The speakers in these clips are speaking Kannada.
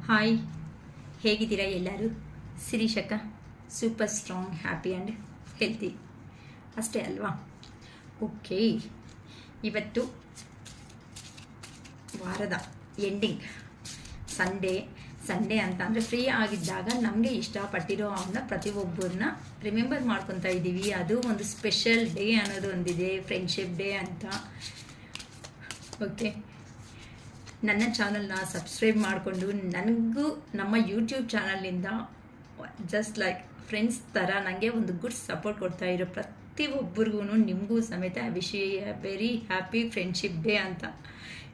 ಹಾಯ್, ಹೇಗಿದ್ದೀರಾ ಎಲ್ಲರೂ? ಶಿರೀಷಕ್ಕ super strong, happy and healthy ಅಷ್ಟೇ ಅಲ್ವಾ? ಓಕೆ, ಇವತ್ತು ವಾರದ ಎಂಡಿಂಗ್ ಸಂಡೇ ಅಂತ ಅಂದರೆ ಫ್ರೀ ಆಗಿದ್ದಾಗ ನಮಗೆ ಇಷ್ಟಪಟ್ಟಿರೋ ಅವನ್ನ ಪ್ರತಿಯೊಬ್ಬರನ್ನ ರಿಮೆಂಬರ್ ಮಾಡ್ಕೊತಾ ಇದ್ದೀವಿ. ಅದು ಒಂದು ಸ್ಪೆಷಲ್ ಡೇ ಅನ್ನೋದು ಒಂದಿದೆ, ಫ್ರೆಂಡ್ಶಿಪ್ ಡೇ ಅಂತ. ಓಕೆ, ನನ್ನ ಚಾನಲ್ನ ಸಬ್ಸ್ಕ್ರೈಬ್ ಮಾಡಿಕೊಂಡು ನನಗೂ ನಮ್ಮ ಯೂಟ್ಯೂಬ್ ಚಾನಲ್ನಿಂದ ಜಸ್ಟ್ ಲೈಕ್ ಫ್ರೆಂಡ್ಸ್ ಥರ ನನಗೆ ಒಂದು ಗುಡ್ ಸಪೋರ್ಟ್ ಕೊಡ್ತಾ ಇರೋ ಪ್ರತಿಯೊಬ್ಬರಿಗೂ ನಿಮಗೂ ಸಮೇತ ವೆರಿ ಹ್ಯಾಪಿ ಫ್ರೆಂಡ್ಶಿಪ್ ಡೇ ಅಂತ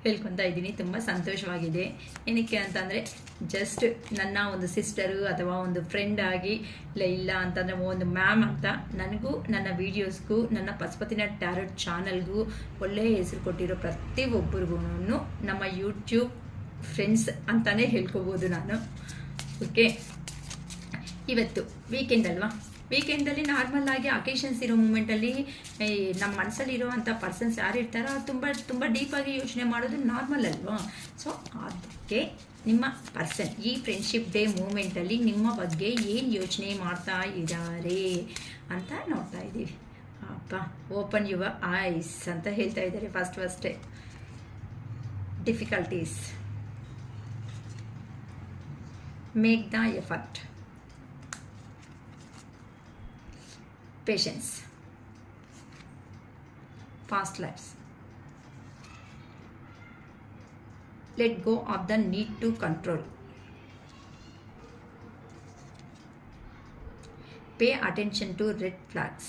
ಹೇಳ್ಕೊತಾ ಇದ್ದೀನಿ. ತುಂಬ ಸಂತೋಷವಾಗಿದೆ. ಏನಕ್ಕೆ ಅಂತಂದರೆ ಜಸ್ಟ್ ನನ್ನ ಒಂದು ಸಿಸ್ಟರು ಅಥವಾ ಒಂದು ಫ್ರೆಂಡ್ ಆಗಿ ಇಲ್ಲ ಅಂತಂದರೆ ಒಂದು ಮ್ಯಾಮ್ ಅಂತ ನನಗೂ ನನ್ನ ವೀಡಿಯೋಸ್ಗೂ ನನ್ನ ಪಶುಪತಿನ ಟ್ಯಾರೋಟ್ ಚಾನಲ್ಗೂ ಒಳ್ಳೆಯ ಹೆಸರು ಕೊಟ್ಟಿರೋ ಪ್ರತಿಯೊಬ್ಬರಿಗೂ ನಮ್ಮ ಯೂಟ್ಯೂಬ್ ಫ್ರೆಂಡ್ಸ್ ಅಂತಲೇ ಹೇಳ್ಕೊಬೋದು ನಾನು. ಓಕೆ, ಇವತ್ತು ವೀಕೆಂಡ್ ಅಲ್ವಾ? ವೀಕೆಂಡಲ್ಲಿ ನಾರ್ಮಲ್ ಆಗಿ ಅಕೇಶನ್ಸ್ ಇರೋ ಮೂಮೆಂಟಲ್ಲಿ ನಮ್ಮ ಮನಸ್ಸಲ್ಲಿ ಇರೋವಂಥ ಪರ್ಸನ್ಸ್ ಯಾರು ಇರ್ತಾರೋ ತುಂಬ ತುಂಬ ಡೀಪಾಗಿ ಯೋಚನೆ ಮಾಡೋದು ನಾರ್ಮಲ್ ಅಲ್ವಾ? ಸೊ ಅದಕ್ಕೆ ನಿಮ್ಮ ಪರ್ಸನ್ ಈ ಫ್ರೆಂಡ್ಶಿಪ್ ಡೇ ಮೂಮೆಂಟಲ್ಲಿ ನಿಮ್ಮ ಬಗ್ಗೆ ಏನು ಯೋಚನೆ ಮಾಡ್ತಾ ಇದ್ದಾರೆ ಅಂತ ನೋಡ್ತಾ ಇದ್ದೀವಿ. ಅಪ್ಪ, ಓಪನ್ ಯುವರ್ ಐಸ್ ಅಂತ ಹೇಳ್ತಾ ಇದ್ದಾರೆ. ಫಸ್ಟೇ difficulties, make the effort, patience, past lives, let go of the need to control, pay attention to red flags,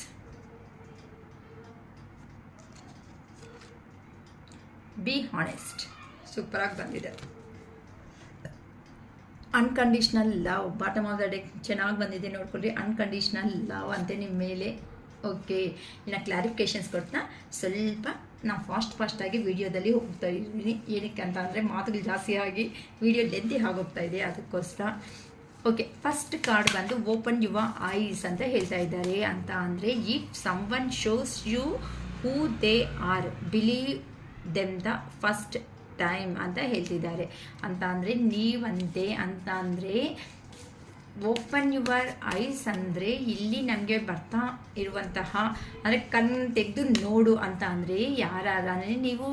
be honest. Super ಆಗಿ ಬಂದಿದೆ. Unconditional love, bottom of the deck ಚೆನ್ನಾಗಿ ಬಂದಿದೆ, ನೋಡ್ಕೊಳ್ಳಿ. ಅನ್ಕಂಡೀಷ್ನಲ್ ಲವ್ ಅಂತೆ ನಿಮ್ಮ ಮೇಲೆ. ಓಕೆ, ಇನ್ನು ಕ್ಲಾರಿಫಿಕೇಷನ್ಸ್ ಕೊಡ್ತಾ ಸ್ವಲ್ಪ ನಾನು ಫಾಸ್ಟಾಗಿ ವಿಡಿಯೋದಲ್ಲಿ ಹೋಗ್ತಾ ಇದ್ದೀನಿ. ಏನಕ್ಕೆ ಅಂತ ಅಂದರೆ ಮಾತುಗಳು ಜಾಸ್ತಿ ಆಗಿ ವಿಡಿಯೋ ಲೆಂತಿ ಆಗೋಗ್ತಾ ಇದೆ, ಅದಕ್ಕೋಸ್ಕರ. ಓಕೆ, ಫಸ್ಟ್ ಕಾರ್ಡ್ ಬಂದು ಓಪನ್ ಯುವರ್ ಐಸ್ ಅಂತ ಹೇಳ್ತಾ ಇದ್ದಾರೆ. ಅಂತ ಅಂದರೆ if someone shows you who they are, believe them the first time ಅಂತ ಹೇಳ್ತಿದ್ದಾರೆ. ಅಂತ ಅಂದರೆ ನೀವಂತೆ ಅಂತ ಅಂದರೆ ಓಪನ್ ಯುವರ್ ಐಸ್ ಅಂದರೆ ಇಲ್ಲಿ ನಮಗೆ ಬರ್ತಾ ಇರುವಂತಹ ಅಂದರೆ ಕಣ್ಣು ತೆಗೆದು ನೋಡು ಅಂತ ಅಂದರೆ ಯಾರಾದರೆ ನೀವು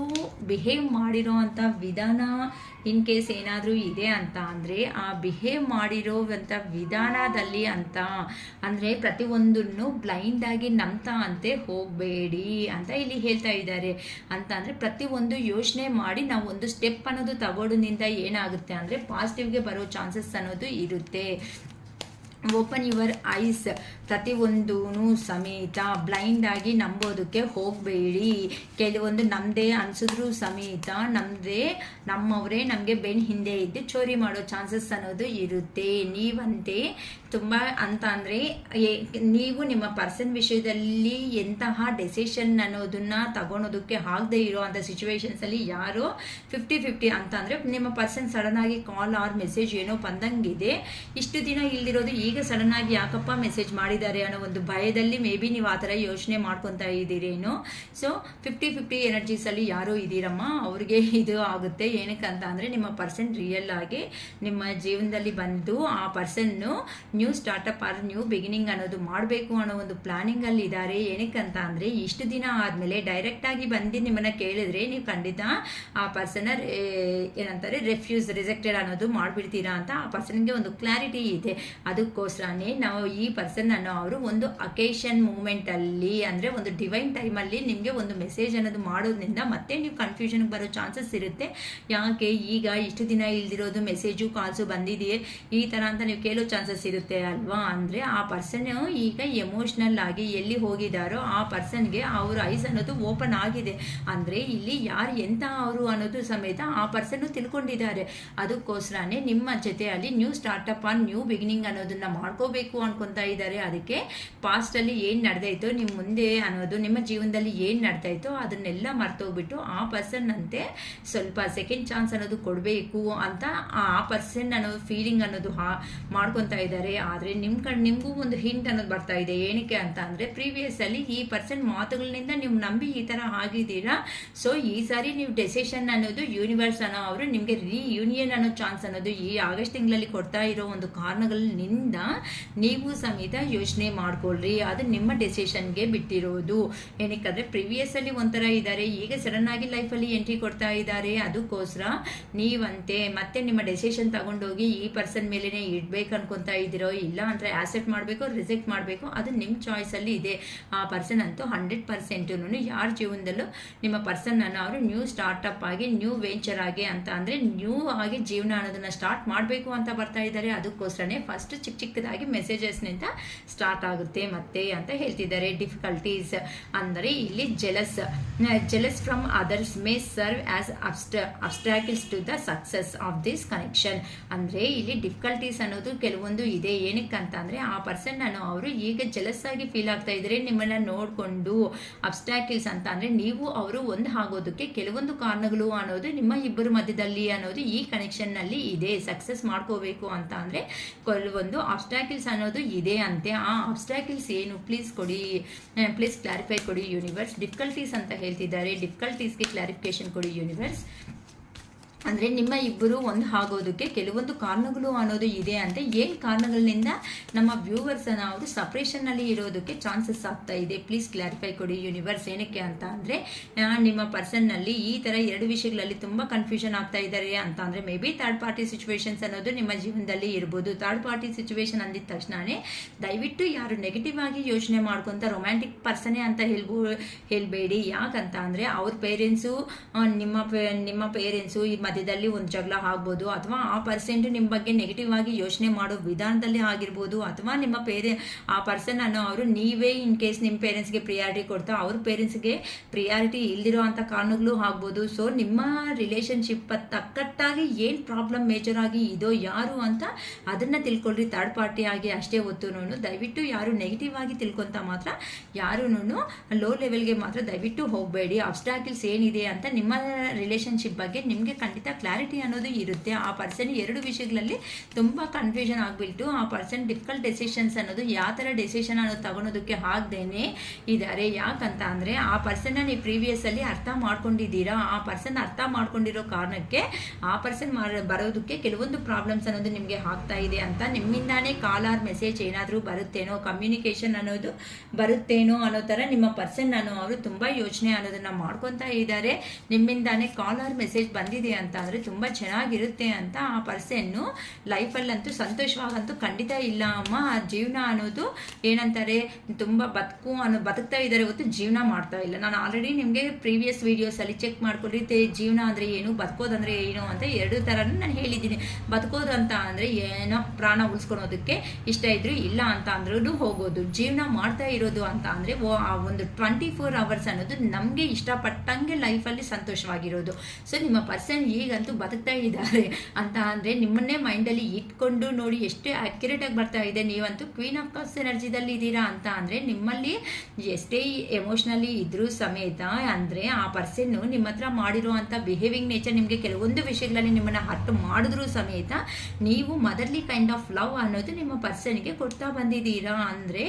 ಬಿಹೇವ್ ಮಾಡಿರೋ ಅಂಥ ವಿಧಾನ ಇನ್ ಕೇಸ್ ಏನಾದರೂ ಇದೆ ಅಂತ ಅಂದರೆ ಆ ಬಿಹೇವ್ ಮಾಡಿರೋವಂಥ ವಿಧಾನದಲ್ಲಿ ಅಂತ ಅಂದರೆ ಪ್ರತಿಯೊಂದನ್ನು ಬ್ಲೈಂಡಾಗಿ ನಂಬ್ತಾ ಅಂತೆ ಹೋಗಬೇಡಿ ಅಂತ ಇಲ್ಲಿ ಹೇಳ್ತಾ ಇದ್ದಾರೆ. ಅಂತ ಅಂದರೆ ಪ್ರತಿಯೊಂದು ಯೋಚನೆ ಮಾಡಿ ನಾವು ಒಂದು ಸ್ಟೆಪ್ ಅನ್ನೋದು ತಗೊಳ್ಳೋದ್ರಿಂದ ಏನಾಗುತ್ತೆ ಅಂದರೆ ಪಾಸಿಟಿವ್ಗೆ ಬರೋ ಚಾನ್ಸಸ್ ಅನ್ನೋದು ಇರುತ್ತೆ. ಓಪನ್ ಯುವರ್ ಐಸ್, ಪ್ರತಿಯೊಂದೂ ಸಮೇತ ಬ್ಲೈಂಡಾಗಿ ನಂಬೋದಕ್ಕೆ ಹೋಗಬೇಡಿ. ಕೆಲವೊಂದು ನಮ್ಮದೇ ಅನಿಸಿದ್ರು ಸಮೇತ ನಮ್ಮವರೇ ನಮಗೆ ಬೆನ್ನ ಹಿಂದೆ ಇದ್ದು ಚೋರಿ ಮಾಡೋ ಚಾನ್ಸಸ್ ಅನ್ನೋದು ಇರುತ್ತೆ. ನೀವಂತೆ ತುಂಬ ಅಂತ ಅಂದರೆ ನೀವು ನಿಮ್ಮ ಪರ್ಸನ್ ವಿಷಯದಲ್ಲಿ ಎಂತಹ ಡೆಸಿಷನ್ ಅನ್ನೋದನ್ನು ತಗೊಳೋದಕ್ಕೆ ಆಗದೆ ಇರೋ ಅಂಥ ಸಿಚುವೇಶನ್ಸಲ್ಲಿ ಯಾರೋ 50-50 ಅಂತ ಅಂದರೆ ನಿಮ್ಮ ಪರ್ಸನ್ ಸಡನ್ನಾಗಿ ಕಾಲ್ ಆರ್ ಮೆಸೇಜ್ ಏನೋ ಬಂದಂಗಿದೆ. ಇಷ್ಟು ದಿನ ಇಲ್ದಿರೋದು ಈಗ ಸಡನ್ನಾಗಿ ಯಾಕಪ್ಪ ಮೆಸೇಜ್ ಮಾಡಿದ್ದಾರೆ ಅನ್ನೋ ಒಂದು ಭಯದಲ್ಲಿ ಮೇ ಬಿ ನೀವು ಆ ಥರ ಯೋಚನೆ ಮಾಡ್ಕೊತಾ ಇದ್ದೀರೇನೋ. ಸೊ 50-50 ಎನರ್ಜೀಸಲ್ಲಿ ಯಾರೋ ಇದ್ದೀರಮ್ಮ, ಅವ್ರಿಗೆ ಇದು ಆಗುತ್ತೆ. ಏನಕ್ಕೆ ಅಂತ ಅಂದರೆ ನಿಮ್ಮ ಪರ್ಸನ್ ರಿಯಲ್ ಆಗಿ ನಿಮ್ಮ ಜೀವನದಲ್ಲಿ ಬಂದು ಆ person new startup or new beginning ಅನ್ನೋದು ಮಾಡಬೇಕು ಅನ್ನೋ ಒಂದು ಪ್ಲಾನಿಂಗಲ್ಲಿ ಇದ್ದಾರೆ. ಏನಕ್ಕೆ ಅಂತ ಅಂದರೆ ಇಷ್ಟು ದಿನ ಆದಮೇಲೆ ಡೈರೆಕ್ಟಾಗಿ ಬಂದು ನಿಮ್ಮನ್ನು ಕೇಳಿದ್ರೆ ನೀವು ಖಂಡಿತ ಆ ಪರ್ಸನ್ನ ಏನಂತಾರೆ ರಿಜೆಕ್ಟೆಡ್ ಅನ್ನೋದು ಮಾಡಿಬಿಡ್ತೀರಾ ಅಂತ ಆ ಪರ್ಸನ್ಗೆ ಒಂದು ಕ್ಲಾರಿಟಿ ಇದೆ. ಅದಕ್ಕೋಸ್ಕರನೇ ನಾವು ಈ ಪರ್ಸನ್ ಅನ್ನೋ ಅವರು ಒಂದು ಅಕೇಶನ್ ಮೂಮೆಂಟಲ್ಲಿ ಅಂದರೆ ಒಂದು ಡಿವೈನ್ ಟೈಮಲ್ಲಿ ನಿಮಗೆ ಒಂದು ಮೆಸೇಜ್ ಅನ್ನೋದು ಮಾಡೋದ್ರಿಂದ ಮತ್ತೆ ನೀವು ಕನ್ಫ್ಯೂಷನ್ಗೆ ಬರೋ ಚಾನ್ಸಸ್ ಇರುತ್ತೆ. ಯಾಕೆ ಈಗ ಇಷ್ಟು ದಿನ ಇಲ್ದಿರೋದು ಮೆಸೇಜು ಕಾಲ್ಸು ಬಂದಿದೆಯೇ ಈ ಥರ ಅಂತ ನೀವು ಕೇಳೋ ಚಾನ್ಸಸ್ ಇರುತ್ತೆ ಅಲ್ವಾ? ಅಂದರೆ ಆ ಪರ್ಸನ್ ಈಗ ಎಮೋಷ್ನಲ್ ಆಗಿ ಎಲ್ಲಿ ಹೋಗಿದ್ದಾರೋ ಆ ಪರ್ಸನ್ಗೆ ಅವ್ರ ಐಸ್ ಅನ್ನೋದು ಓಪನ್ ಆಗಿದೆ. ಅಂದರೆ ಇಲ್ಲಿ ಯಾರು ಎಂಥ ಅವರು ಅನ್ನೋದು ಸಮೇತ ಆ ಪರ್ಸನ್ನು ತಿಳ್ಕೊಂಡಿದ್ದಾರೆ. ಅದಕ್ಕೋಸ್ಕರನೇ ನಿಮ್ಮ ಜೊತೆಯಲ್ಲಿ new startup on new beginning ಅನ್ನೋದನ್ನ ಮಾಡ್ಕೋಬೇಕು ಅನ್ಕೊತಾ ಇದ್ದಾರೆ. ಅದಕ್ಕೆ ಪಾಸ್ಟಲ್ಲಿ ಏನು ನಡೆದಾಯಿತೋ ನಿಮ್ಮ ಮುಂದೆ ಅನ್ನೋದು, ನಿಮ್ಮ ಜೀವನದಲ್ಲಿ ಏನು ನಡೆದಾಯಿತೋ ಅದನ್ನೆಲ್ಲ ಮರ್ತೋಗ್ಬಿಟ್ಟು ಆ ಪರ್ಸನ್ ಅಂತೆ ಸ್ವಲ್ಪ ಸೆಕೆಂಡ್ ಚಾನ್ಸ್ ಅನ್ನೋದು ಕೊಡಬೇಕು ಅಂತ ಆ ಪರ್ಸನ್ ಅನ್ನೋದು ಫೀಲಿಂಗ್ ಅನ್ನೋದು ಮಾಡ್ಕೊತಾ ಇದ್ದಾರೆ. ಆದರೆ ನಿಮಗೂ ಒಂದು ಹಿಂಟ್ ಅನ್ನೋದು ಬರ್ತಾ ಇದೆ. ಏನಕ್ಕೆ ಅಂತ ಅಂದರೆ ಪ್ರೀವಿಯಸ್ ಅಲ್ಲಿ ಈ ಪರ್ಸನ್ ಮಾತುಗಳಿಂದ ನೀವು ನಂಬಿ ಈ ಥರ ಆಗಿದ್ದೀರಾ. ಸೊ ಈ ಸಾರಿ ನೀವು ಡೆಸಿಷನ್ ಅನ್ನೋದು ಯೂನಿವರ್ಸ್ ಅನ್ನೋ ಅವರು ನಿಮಗೆ ರಿಯೂನಿಯನ್ ಅನ್ನೋ ಚಾನ್ಸ್ ಅನ್ನೋದು ಈ ಆಗಸ್ಟ್ ತಿಂಗಳಲ್ಲಿ ಕೊಡ್ತಾ ಇರೋ ಒಂದು ಕಾರಣಗಳಿಂದ ನೀವು ಸಮೇತ ಯೋಚನೆ ಮಾಡ್ಕೊಳ್ರಿ. ಅದು ನಿಮ್ಮ ಡೆಸಿಷನ್ಗೆ ಬಿಟ್ಟಿರೋದು. ಏನಕ್ಕಂದ್ರೆ ಪ್ರಿವಿಯಸ್ ಅಲ್ಲಿ ಒಂಥರ ಇದ್ದಾರೆ, ಈಗ ಸಡನ್ ಆಗಿ ಲೈಫಲ್ಲಿ ಎಂಟ್ರಿ ಕೊಡ್ತಾ ಇದ್ದಾರೆ. ಅದಕ್ಕೋಸ್ಕರ ನೀವಂತೆ ಮತ್ತೆ ನಿಮ್ಮ ಡೆಸಿಷನ್ ತಗೊಂಡೋಗಿ ಈ ಪರ್ಸನ್ ಮೇಲೆನೆ ಇಡ್ಬೇಕು ಅನ್ಕೊಂತಾ ಇದ್ದೀರೋ, ಇಲ್ಲ ಅಂದ್ರೆ ಆಕ್ಸೆಪ್ಟ್ ಮಾಡಬೇಕು ರಿಜೆಕ್ಟ್ ಮಾಡಬೇಕು, ಅದು ನಿಮ್ಮ ಚಾಯ್ಸ್ ಅಲ್ಲಿ ಇದೆ. ಆ ಪರ್ಸನ್ ಅಂತೂ 100% ಯಾರ ಜೀವನದಲ್ಲೂ ನಿಮ್ಮ ಪರ್ಸನ್ ಅನ್ನು ಅವರು ನ್ಯೂ ಸ್ಟಾರ್ಟ್ಅಪ್ ಆಗಿ ನ್ಯೂ ವೆಂಚರ್ ಆಗಿ ಅಂತ ಅಂದರೆ ನ್ಯೂ ಆಗಿ ಜೀವನ ಅನ್ನೋದನ್ನ ಸ್ಟಾರ್ಟ್ ಮಾಡಬೇಕು ಅಂತ ಬರ್ತಾ ಇದ್ದಾರೆ. ಅದಕ್ಕೋಸ್ಕರನೇ ಫಸ್ಟ್ ಚಿಕ್ಕದಾಗಿ ಮೆಸೇಜಸ್ನಿಂದ ಸ್ಟಾರ್ಟ್ ಆಗುತ್ತೆ ಮತ್ತೆ ಅಂತ ಹೇಳ್ತಿದ್ದಾರೆ. ಡಿಫಿಕಲ್ಟೀಸ್ ಅಂದರೆ ಇಲ್ಲಿ jealous from others may serve as obstacles to the success of this connection. ಅಂದರೆ ಇಲ್ಲಿ ಡಿಫಿಕಲ್ಟೀಸ್ ಅನ್ನೋದು ಕೆಲವೊಂದು ಇದೆ. ಏನಕ್ಕಂತ ಅಂದರೆ ಆ ಪರ್ಸನ್ ಅನ್ನು ಅವರು ಈಗ ಜೆಲಸ್ ಆಗಿ ಫೀಲ್ ಆಗ್ತಾ ಇದ್ದಾರೆ ನಿಮ್ಮನ್ನ ನೋಡಿಕೊಂಡು. ಅಬ್ಸ್ಟ್ಯಾಕಲ್ಸ್ ಅಂತ ಅಂದರೆ ನೀವು ಅವರು ಒಂದು ಆಗೋದಕ್ಕೆ ಕೆಲವೊಂದು ಕಾರಣಗಳು ಅನ್ನೋದು ನಿಮ್ಮ ಇಬ್ಬರು ಮಧ್ಯದಲ್ಲಿ ಅನ್ನೋದು ಈ ಕನೆಕ್ಷನ್ ನಲ್ಲಿ ಇದೆ. ಸಕ್ಸಸ್ ಮಾಡ್ಕೋಬೇಕು ಅಂತ ಅಂದ್ರೆ ಕೆಲವೊಂದು ಆಬ್ಸ್ಟ್ಯಾಕಲ್ಸ್ ಅನ್ನೋದು ಇದೆ ಅಂತೆ. ಆ ಆಬ್ಸ್ಟ್ಯಾಕಲ್ಸ್ ಏನು ಪ್ಲೀಸ್ ಕ್ಲಾರಿಫೈ ಕೊಡಿ ಯೂನಿವರ್ಸ್. ಡಿಫಿಕಲ್ಟೀಸ್ ಅಂತ ಹೇಳ್ತಿದ್ದಾರೆ, ಡಿಫಿಕಲ್ಟೀಸ್ಗೆ ಕ್ಲಾರಿಫಿಕೇಶನ್ ಕೊಡಿ ಯೂನಿವರ್ಸ್. ಅಂದರೆ ನಿಮ್ಮ ಇಬ್ಬರು ಒಂದು ಆಗೋದಕ್ಕೆ ಕೆಲವೊಂದು ಕಾರಣಗಳು ಅನ್ನೋದು ಇದೆ ಅಂತ. ಏನು ಕಾರಣಗಳಿಂದ ನಮ್ಮ ವ್ಯೂವರ್ಸನ್ನು ಅವರು ಸಪ್ರೇಷನ್ನಲ್ಲಿ ಇರೋದಕ್ಕೆ ಚಾನ್ಸಸ್ ಆಗ್ತಾ ಇದೆ, ಪ್ಲೀಸ್ ಕ್ಲಾರಿಫೈ ಕೊಡಿ ಯೂನಿವರ್ಸ್. ಏನಕ್ಕೆ ಅಂತ ಅಂದರೆ ನಿಮ್ಮ ಪರ್ಸನ್ನಲ್ಲಿ ಈ ಥರ ಎರಡು ವಿಷಯಗಳಲ್ಲಿ ತುಂಬ ಕನ್ಫ್ಯೂಷನ್ ಆಗ್ತಾ ಇದ್ದಾರೆ ಅಂತ ಅಂದರೆ may be third party situations ಅನ್ನೋದು ನಿಮ್ಮ ಜೀವನದಲ್ಲಿ ಇರ್ಬೋದು. ಥರ್ಡ್ ಪಾರ್ಟಿ ಸಿಚುವೇಶನ್ ಅಂದಿದ ತಕ್ಷಣವೇ ದಯವಿಟ್ಟು ಯಾರು ನೆಗೆಟಿವ್ ಆಗಿ ಯೋಚನೆ ಮಾಡ್ಕೊತ ರೊಮ್ಯಾಂಟಿಕ್ ಪರ್ಸನೇ ಅಂತ ಹೇಳಬೇಡಿ. ಯಾಕಂತ ಅಂದರೆ ಅವ್ರ ಪೇರೆಂಟ್ಸು ನಿಮ್ಮ ಪೇರೆಂಟ್ಸು ಈ ಮಧ್ಯದಲ್ಲಿ ಒಂದು ಜಗಳ ಆಗ್ಬೋದು, ಅಥವಾ ಆ ಪರ್ಸೆಂಟ್ ನಿಮ್ಮ ಬಗ್ಗೆ ನೆಗೆಟಿವ್ ಆಗಿ ಯೋಚನೆ ಮಾಡೋ ವಿಧಾನದಲ್ಲಿ ಆಗಿರ್ಬೋದು, ಅಥವಾ ನಿಮ್ಮ ಆ ಪರ್ಸನ್ ಅನ್ನೋ ಅವರು ನೀವೇ ಇನ್ ಕೇಸ್ ನಿಮ್ಮ ಪೇರೆಂಟ್ಸ್ಗೆ ಪ್ರಿಯಾರಿಟಿ ಕೊಡ್ತಾ ಅವ್ರ ಪೇರೆಂಟ್ಸ್ಗೆ ಪ್ರಿಯಾರಿಟಿ ಇಲ್ದಿರೋ ಅಂಥ ಕಾರಣಗಳು ಆಗ್ಬೋದು. ಸೊ ನಿಮ್ಮ ರಿಲೇಷನ್ಶಿಪ್ ತಕ್ಕಟ್ಟಾಗಿ ಏನು ಪ್ರಾಬ್ಲಮ್ ಮೇಜರ್ ಆಗಿ ಇದೋ ಯಾರು ಅಂತ ಅದನ್ನು ತಿಳ್ಕೊಳ್ರಿ. ಥರ್ಡ್ ಪಾರ್ಟಿ ಆಗಿ ಅಷ್ಟೇ ಹೊತ್ತು ದಯವಿಟ್ಟು ಯಾರು ನೆಗೆಟಿವ್ ಆಗಿ ತಿಳ್ಕೊತ ಮಾತ್ರ ಯಾರು ಲೋ ಲೆವೆಲ್ಗೆ ಮಾತ್ರ ದಯವಿಟ್ಟು ಹೋಗಬೇಡಿ. ಅಬ್ಸ್ಟ್ಯಾಕಲ್ಸ್ ಏನಿದೆ ಅಂತ ನಿಮ್ಮ ರಿಲೇಷನ್ಶಿಪ್ ಬಗ್ಗೆ ನಿಮಗೆ ಖಂಡಿತ ಕ್ಲಾರಿಟಿ ಅನ್ನೋದು ಇರುತ್ತೆ. ಆ ಪರ್ಸನ್ ಎರಡು ವಿಷಯಗಳಲ್ಲಿ ತುಂಬ ಕನ್ಫ್ಯೂಷನ್ ಆಗಿಬಿಟ್ಟು ಆ ಪರ್ಸನ್ ಡಿಫಿಕಲ್ಟ್ ಡೆಸಿಷನ್ಸ್ ಅನ್ನೋದು ಯಾವ ಥರ ಡೆಸಿಷನ್ ಅನ್ನೋದು ತಗೊಳೋದಕ್ಕೆ ಆಗದೇನೆ ಇದ್ದಾರೆ. ಯಾಕಂತ ಅಂದರೆ ಆ ಪರ್ಸನ್ನ ನೀವು ಪ್ರೀವಿಯಸ್ ಅಲ್ಲಿ ಅರ್ಥ ಮಾಡ್ಕೊಂಡಿದ್ದೀರಾ. ಆ ಪರ್ಸನ್ ಅರ್ಥ ಮಾಡ್ಕೊಂಡಿರೋ ಕಾರಣಕ್ಕೆ ಆ ಪರ್ಸನ್ ಬರೋದಕ್ಕೆ ಕೆಲವೊಂದು ಪ್ರಾಬ್ಲಮ್ಸ್ ಅನ್ನೋದು ನಿಮಗೆ ಆಗ್ತಾ ಇದೆ ಅಂತ ನಿಮ್ಮಿಂದಾನೇ ಕಾಲ್ ಆರ್ ಮೆಸೇಜ್ ಏನಾದರೂ ಬರುತ್ತೇನೋ, ಕಮ್ಯುನಿಕೇಶನ್ ಅನ್ನೋದು ಬರುತ್ತೇನೋ ಅನ್ನೋ ಥರ ನಿಮ್ಮ ಪರ್ಸನ್ ಅನ್ನೋ ಅವರು ತುಂಬ ಯೋಚನೆ ಅನ್ನೋದನ್ನ ಮಾಡ್ಕೊತಾ ಇದ್ದಾರೆ. ನಿಮ್ಮಿಂದಾನೇ ಕಾಲ್ ಆರ್ ಮೆಸೇಜ್ ಬಂದಿದೆ ಅಂತ ಅಂದರೆ ತುಂಬ ಚೆನ್ನಾಗಿರುತ್ತೆ ಅಂತ ಆ ಪರ್ಸನ್ನು ಲೈಫಲ್ಲಂತೂ ಸಂತೋಷವಾಗಂತೂ ಖಂಡಿತ ಇಲ್ಲ ಅಮ್ಮ. ಆ ಜೀವನ ಅನ್ನೋದು ಏನಂತಾರೆ ತುಂಬ ಬದುಕ್ತಾ ಇದ್ದಾರೆ ಹೊತ್ತು ಜೀವನ ಮಾಡ್ತಾ ಇಲ್ಲ. ನಾನು ಆಲ್ರೆಡಿ ನಿಮಗೆ ಪ್ರೀವಿಯಸ್ ವೀಡಿಯೋಸಲ್ಲಿ ಚೆಕ್ ಮಾಡ್ಕೊಳ್ಳಿ ಜೀವನ ಅಂದರೆ ಏನು, ಬದುಕೋದಂದರೆ ಏನು ಅಂತ ಎರಡು ಥರನೂ ನಾನು ಹೇಳಿದ್ದೀನಿ. ಬದುಕೋದು ಅಂತ ಅಂದರೆ ಏನೋ ಪ್ರಾಣ ಉಳಿಸ್ಕೊಳೋದಕ್ಕೆ ಇಷ್ಟ ಇದ್ರು, ಇಲ್ಲ ಅಂತ ಅಂದ್ರೂ ಹೋಗೋದು. ಜೀವನ ಮಾಡ್ತಾ ಇರೋದು ಅಂತ ಅಂದರೆ ಒಂದು 24 hours ಅನ್ನೋದು ನಮಗೆ ಇಷ್ಟಪಟ್ಟಂಗೆ ಲೈಫಲ್ಲಿ ಸಂತೋಷವಾಗಿರೋದು. ಸೊ ನಿಮ್ಮ ಪರ್ಸನ್ ಈಗಂತೂ ಬದುಕ್ತಾ ಇದ್ದಾರೆ ಅಂತ ಅಂದರೆ ನಿಮ್ಮನ್ನೇ ಮೈಂಡಲ್ಲಿ ಇಟ್ಕೊಂಡು ನೋಡಿ ಎಷ್ಟು ಅಕ್ಯುರೇಟ್ ಆಗಿ ಬರ್ತಾ ಇದೆ. ನೀವಂತೂ ಕ್ವೀನ್ ಆಫ್ ಕಪ್ಸ್ ಎನರ್ಜಿದಲ್ಲಿ ಇದ್ದೀರಾ ಅಂತ ಅಂದರೆ ನಿಮ್ಮಲ್ಲಿ ಎಷ್ಟೇ ಎಮೋಷ್ನಲಿ ಇದ್ರೂ ಸಮೇತ ಅಂದರೆ ಆ ಪರ್ಸನ್ನು ನಿಮ್ಮ ಹತ್ರ ಮಾಡಿರೋ ಅಂಥ ಬಿಹೇವಿಂಗ್ ನೇಚರ್ ನಿಮಗೆ ಕೆಲವೊಂದು ವಿಷಯಗಳಲ್ಲಿ ನಿಮ್ಮನ್ನು ಹರ್ಟ್ ಮಾಡಿದ್ರೂ ಸಮೇತ ನೀವು ಮದರ್ಲಿ ಕೈಂಡ್ ಆಫ್ ಲವ್ ಅನ್ನೋದು ನಿಮ್ಮ ಪರ್ಸನ್ಗೆ ಕೊಡ್ತಾ ಬಂದಿದ್ದೀರಾ. ಅಂದರೆ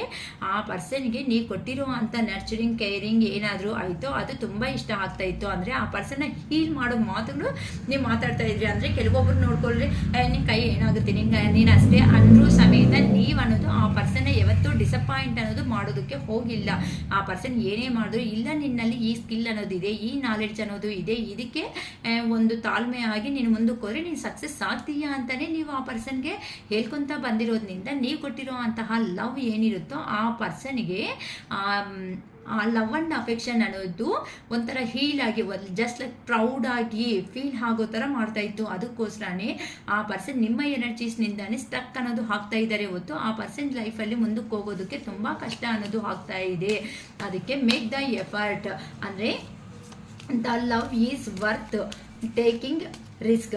ಆ ಪರ್ಸನ್ಗೆ ನೀವು ಕೊಟ್ಟಿರೋ ಅಂಥ ನರ್ಚರಿಂಗ್ ಕೇರಿಂಗ್ ಏನಾದರೂ ಆಯಿತೋ ಅದು ತುಂಬ ಇಷ್ಟ ಆಗ್ತಾ ಇತ್ತು. ಅಂದರೆ ಆ ಪರ್ಸನ್ನ ಹೀಲ್ ಮಾಡೋ ಮಾತುಗಳು ನೀವು ಮಾತಾಡ್ತಾ ಇದ್ರಿ. ಅಂದರೆ ಕೆಲವೊಬ್ರು ನೋಡ್ಕೊಳ್ರಿ ನಿನ್ನ ಕೈ ಏನಾಗುತ್ತೆ ನೀನು ಅಷ್ಟೇ ಅಂದ್ರೂ ಸಮೇತ ನೀವು ಅನ್ನೋದು ಆ ಪರ್ಸನ್ನ ಯಾವತ್ತೂ ಡಿಸಪಾಯಿಂಟ್ ಅನ್ನೋದು ಮಾಡೋದಕ್ಕೆ ಹೋಗಿಲ್ಲ. ಆ ಪರ್ಸನ್ ಏನೇ ಮಾಡಿದ್ರು ಇಲ್ಲ ನಿನ್ನಲ್ಲಿ ಈ ಸ್ಕಿಲ್ ಅನ್ನೋದಿದೆ, ಈ ನಾಲೆಡ್ಜ್ ಅನ್ನೋದು ಇದೆ, ಇದಕ್ಕೆ ಒಂದು ತಾಳ್ಮೆ ಆಗಿ ನೀನು ಮುಂದಕ್ಕೆ ಹೋದ್ರೆ ನೀನು ಸಕ್ಸಸ್ ಆಗ್ತೀಯಾ ಅಂತಲೇ ನೀವು ಆ ಪರ್ಸನ್ಗೆ ಹೇಳ್ಕೊತ ಬಂದಿರೋದ್ರಿಂದ ನೀವು ಕೊಟ್ಟಿರೋ ಅಂತಹ ಲವ್ ಏನಿರುತ್ತೋ ಆ ಪರ್ಸನ್ಗೆ ಆ ಲವ್ ಆ್ಯಂಡ್ ಅಫೆಕ್ಷನ್ ಅನ್ನೋದು ಒಂಥರ ಹೀಲ್ ಆಗಿ ಜಸ್ಟ್ ಲೈಕ್ ಪ್ರೌಡ್ ಆಗಿ ಫೀಲ್ ಆಗೋ ಥರ ಮಾಡ್ತಾ ಇತ್ತು. ಅದಕ್ಕೋಸ್ಕರನೇ ಆ ಪರ್ಸನ್ ನಿಮ್ಮ ಎನರ್ಜೀಸ್ನಿಂದಾನೇ ಸ್ಟಕ್ ಅನ್ನೋದು ಆಗ್ತಾ ಇದ್ದಾರೆ ಹೊತ್ತು ಆ ಪರ್ಸನ್ ಲೈಫಲ್ಲಿ ಮುಂದಕ್ಕೆ ಹೋಗೋದಕ್ಕೆ ತುಂಬ ಕಷ್ಟ ಅನ್ನೋದು ಆಗ್ತಾ ಇದೆ. ಅದಕ್ಕೆ ಮೇಕ್ ದ ಎಫರ್ಟ್ ಅಂದರೆ the love is worth taking risk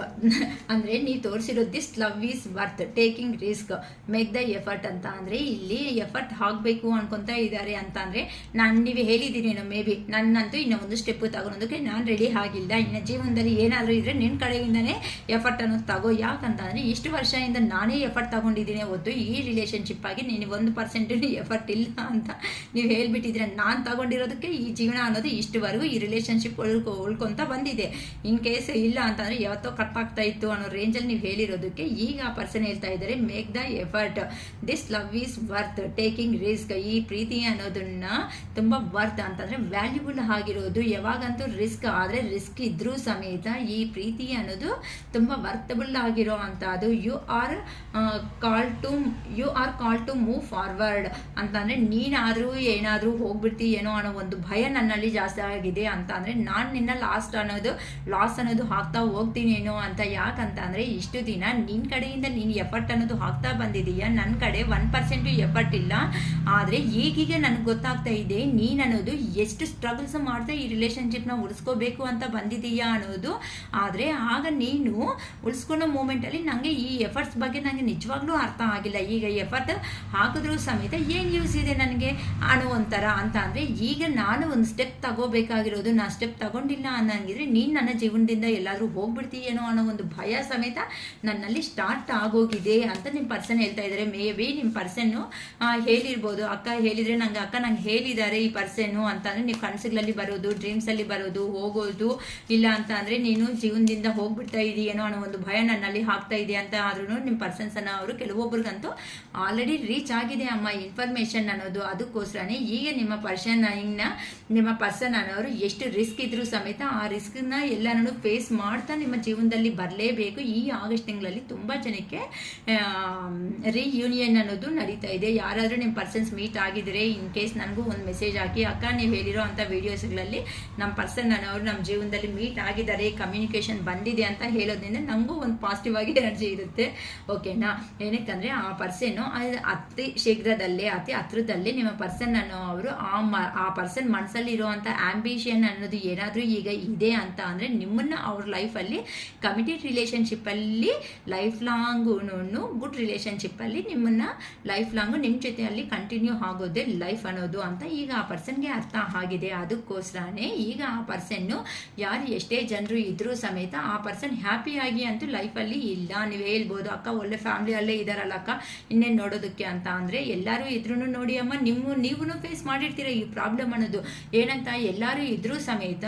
ಅಂದರೆ ನೀವು ತೋರಿಸಿರೋ this love is worth taking risk make the effort ಅಂತ. ಅಂದರೆ ಇಲ್ಲಿ ಎಫರ್ಟ್ ಹಾಕಬೇಕು ಅನ್ಕೊತಾ ಇದ್ದಾರೆ ಅಂತ ಅಂದರೆ ನೀವು ಹೇಳಿದ್ದೀರೇನೋ ಮೇ ಬಿ ನನ್ನಂತೂ ಇನ್ನೂ ಒಂದು ಸ್ಟೆಪ್ಪು ತಗೊಳೋದಕ್ಕೆ ನಾನು ರೆಡಿ ಆಗಿಲ್ಲ. ಇನ್ನು ಜೀವನದಲ್ಲಿ ಏನಾದರೂ ಇದ್ದರೆ ನಿನ್ನ ಕಡೆಯಿಂದನೇ ಎಫರ್ಟ್ ಅನ್ನೋದು ತಗೋ. ಯಾಕಂತಂದರೆ ಇಷ್ಟು ವರ್ಷದಿಂದ ನಾನೇ ಎಫರ್ಟ್ ತಗೊಂಡಿದ್ದೀನಿ ಹೊತ್ತು ಈ ರಿಲೇಷನ್ಶಿಪ್ ಆಗಿ ನೀನು 1% ಎಫರ್ಟ್ ಇಲ್ಲ ಅಂತ ನೀವು ಹೇಳ್ಬಿಟ್ಟಿದ್ರೆ ನಾನು ತಗೊಂಡಿರೋದಕ್ಕೆ ಈ ಜೀವನ ಅನ್ನೋದು ಇಷ್ಟುವರೆಗೂ ಈ ರಿಲೇಷನ್ಶಿಪ್ ಉಳ್ಕೊಂತ ಬಂದಿದೆ. ಇನ್ ಕೇಸ್ ಇಲ್ಲ ಅಂತಂದರೆ ಯಾವತ್ತೋ ಕಟ್ ಆಗ್ತಾ ಇತ್ತು ಅನ್ನೋ ರೇಂಜಲ್ಲಿ ನೀವು ಹೇಳಿರೋದಕ್ಕೆ ಈಗ ಆ ಪರ್ಸನ್ ಹೇಳ್ತಾ ಇದ್ದಾರೆ make the effort this love is worth taking risk. ಈ ಪ್ರೀತಿ ಅನ್ನೋದನ್ನ ತುಂಬ ವರ್ತ್ ಅಂತಂದರೆ ವ್ಯಾಲ್ಯೂಬಲ್ ಆಗಿರೋದು. ಯಾವಾಗಂತೂ ರಿಸ್ಕ್ ಆದರೆ ರಿಸ್ಕ್ ಇದ್ರೂ ಸಮೇತ ಈ ಪ್ರೀತಿ ಅನ್ನೋದು ತುಂಬ ವರ್ತಬಲ್ ಆಗಿರೋ ಅಂತ. ಅದು you are call to move forward ಅಂತಂದರೆ ನೀನಾದರೂ ಏನಾದರೂ ಹೋಗ್ಬಿಡ್ತೀಯೇನೋ ಅನ್ನೋ ಒಂದು ಭಯ ನನ್ನಲ್ಲಿ ಜಾಸ್ತಿ ಆಗಿದೆ ಅಂತ. ಅಂದರೆ ನಾನು ನಿನ್ನ ಲಾಸ್ ಅನ್ನೋದು ಹಾಕ್ತಾ ಹೋಗ್ತೀನೇನೋ ಅಂತ. ಯಾಕಂತ ಅಂದರೆ ಇಷ್ಟು ದಿನ ನಿನ್ನ ಕಡೆಯಿಂದ ನೀನು ಎಫರ್ಟ್ ಅನ್ನೋದು ಹಾಕ್ತಾ ಬಂದಿದೀಯ, ನನ್ನ ಕಡೆ 1% ಎಫರ್ಟ್ ಇಲ್ಲ. ಆದರೆ ಈಗೀಗ ನನಗೆ ಗೊತ್ತಾಗ್ತಾ ಇದೆ ನೀನು ಅನ್ನೋದು ಎಷ್ಟು ಸ್ಟ್ರಗಲ್ಸ್ ಮಾಡ್ತಾ ಈ ರಿಲೇಷನ್ಶಿಪ್ನ ಉಳಿಸ್ಕೋಬೇಕು ಅಂತ ಬಂದಿದೀಯಾ ಅನ್ನೋದು. ಆದರೆ ಆಗ ನೀನು ಉಳಿಸ್ಕೊಳ್ಳೋ ಮೂಮೆಂಟಲ್ಲಿ ನನಗೆ ಈ ಎಫರ್ಟ್ಸ್ ಬಗ್ಗೆ ನನಗೆ ನಿಜವಾಗ್ಲೂ ಅರ್ಥ ಆಗಿಲ್ಲ. ಈಗ ಎಫರ್ಟ್ ಹಾಕಿದ್ರೂ ಸಮೇತ ಏನು ಯೂಸ್ ಇದೆ ನನಗೆ ಅನ್ನೋ ಒಂಥರ ಅಂತ. ಅಂದರೆ ಈಗ ನಾನು ಒಂದು ಸ್ಟೆಪ್ ತಗೋಬೇಕಾಗಿರೋದು, ನಾನು ಸ್ಟೆಪ್ ತಗೊಂಡಿಲ್ಲ ಅನ್ನಂಗಿದ್ರೆ ನೀನು ನನ್ನ ಜೀವನದಿಂದ ಎಲ್ಲಾದರೂ ಹೋಗ್ಬಿಡ್ತೀಯೇನೋ ಅನ್ನೋ ಒಂದು ಭಯ ಸಮೇತ ನನ್ನಲ್ಲಿ ಸ್ಟಾರ್ಟ್ ಆಗೋಗಿದೆ ಅಂತ ನಿಮ್ಮ ಪರ್ಸನ್ ಹೇಳ್ತಾ ಇದ್ದಾರೆ. ಮೇ ಬಿ ನಿಮ್ಮ ಪರ್ಸನ್ನು ಹೇಳಿರ್ಬೋದು, ಅಕ್ಕ ಹೇಳಿದರೆ ನಂಗೆ ಹೇಳಿದ್ದಾರೆ ಈ ಪರ್ಸನ್ನು ಅಂತಂದರೆ ನೀವು ಕನಸುಗಳಲ್ಲಿ ಬರೋದು, ಡ್ರೀಮ್ಸಲ್ಲಿ ಬರೋದು, ಹೋಗೋದು ಇಲ್ಲ ಅಂತ ಅಂದರೆ ನೀನು ಜೀವನದಿಂದ ಹೋಗ್ಬಿಡ್ತಾ ಇದೆಯೇನೋ ಅನ್ನೋ ಒಂದು ಭಯ ನನ್ನಲ್ಲಿ ಆಗ್ತಾ ಇದೆ ಅಂತ. ಆದ್ರೂ ನಿಮ್ಮ ಪರ್ಸನ್ಸನ್ನು ಅವರು ಕೆಲವೊಬ್ರಿಗಂತೂ ಆಲ್ರೆಡಿ ರೀಚ್ ಆಗಿದೆ ಅಮ್ಮ ಇನ್ಫಾರ್ಮೇಷನ್ ಅನ್ನೋದು. ಅದಕ್ಕೋಸ್ಕರನೇ ಈಗ ನಿಮ್ಮ ಪರ್ಸನ್ ಅನ್ನೋರು ಎಷ್ಟು ರಿಸ್ಕ್ ಇದ್ರೂ ಸಮೇತ ಆ ರಿಸ್ಕ್ನ ಎಲ್ಲನೂ ಫೇಸ್ ಮಾಡ್ತಾ ನಿಮ್ಮ ಜೀವನದಲ್ಲಿ ಬರಲೇಬೇಕು. ಈ ಆಗಸ್ಟ್ ತಿಂಗಳಲ್ಲಿ ತುಂಬ ಜನಕ್ಕೆ ರಿಯೂನಿಯನ್ ಅನ್ನೋದು ನಡೀತಾ ಇದೆ. ಯಾರಾದರೂ ನಿಮ್ಮ ಪರ್ಸನ್ಸ್ ಮೀಟ್ ಆಗಿದ್ರೆ ಇನ್ ಕೇಸ್ ನನಗೂ ಒಂದು ಮೆಸೇಜ್ ಹಾಕಿ, ಅಕ್ಕ ನೀವು ಹೇಳಿರೋ ಅಂಥ ವೀಡಿಯೋಸ್ಗಳಲ್ಲಿ ನಮ್ಮ ಪರ್ಸನ್ ಅನ್ನೋರು ನಮ್ಮ ಜೀವನದಲ್ಲಿ ಮೀಟ್ ಆಗಿದ್ದಾರೆ, ಕಮ್ಯುನಿಕೇಷನ್ ಬಂದಿದೆ ಅಂತ ಹೇಳೋದ್ರಿಂದ ನನಗೂ ಒಂದು ಪಾಸಿಟಿವ್ ಆಗಿ ಎನರ್ಜಿ ಇರುತ್ತೆ. ಓಕೆನಾ? ಏನಕ್ಕಂದರೆ ಆ ಪರ್ಸನ್ನು ಅತಿ ಶೀಘ್ರದಲ್ಲೇ ಅತಿ ಹತ್ರದಲ್ಲೇ ನಿಮ್ಮ ಪರ್ಸನ್ ಅನ್ನೋ ಅವರು ಆ ಪರ್ಸನ್ ಮನಸ್ಸಲ್ಲಿ ಇರುವಂಥ ಆಂಬಿಷನ್ ಅನ್ನೋದು ಏನಾದರೂ ಈಗ ಇದೆ ಅಂತ ಅಂದರೆ ನಿಮ್ಮನ್ನು ಅವ್ರ ಲೈಫಲ್ಲಿ ಕಮಿಟೆಡ್ ರಿಲೇಷನ್ಶಿಪ್ಪಲ್ಲಿ ಲೈಫ್ ಲಾಂಗು ಗುಡ್ ರಿಲೇಷನ್ಶಿಪ್ಪಲ್ಲಿ ನಿಮ್ಮನ್ನು ಲೈಫ್ ಲಾಂಗು ನಿಮ್ಮ ಜೊತೆಯಲ್ಲಿ ಕಂಟಿನ್ಯೂ ಆಗೋದೇ ಲೈಫ್ ಅನ್ನೋದು ಅಂತ ಈಗ ಆ ಪರ್ಸನ್ಗೆ ಅರ್ಥ ಆಗಿದೆ. ಅದಕ್ಕೋಸ್ಕರನೇ ಈಗ ಆ ಪರ್ಸನ್ನು ಯಾರು ಎಷ್ಟೇ ಜನರು ಇದ್ರೂ ಸಮೇತ ಆ ಪರ್ಸನ್ ಹ್ಯಾಪಿಯಾಗಿ ಅಂತೂ ಲೈಫಲ್ಲಿ ಇಲ್ಲ. ನೀವು ಹೇಳ್ಬೋದು ಅಕ್ಕ ಒಳ್ಳೆ ಫ್ಯಾಮಿಲಿಯಲ್ಲೇ ಇದ್ದಾರಲ್ಲ ಅಕ್ಕ ಇನ್ನೇನು ನೋಡೋದಕ್ಕೆ ಅಂತ. ಅಂದರೆ ಎಲ್ಲರೂ ಇದ್ರೂ ನೋಡಿ ಅಮ್ಮ ನೀವು ಫೇಸ್ ಮಾಡಿರ್ತೀರ ಈ ಪ್ರಾಬ್ಲಮ್ ಅನ್ನೋದು. ಏನಂತ ಎಲ್ಲರೂ ಇದ್ರೂ ಸಮೇತ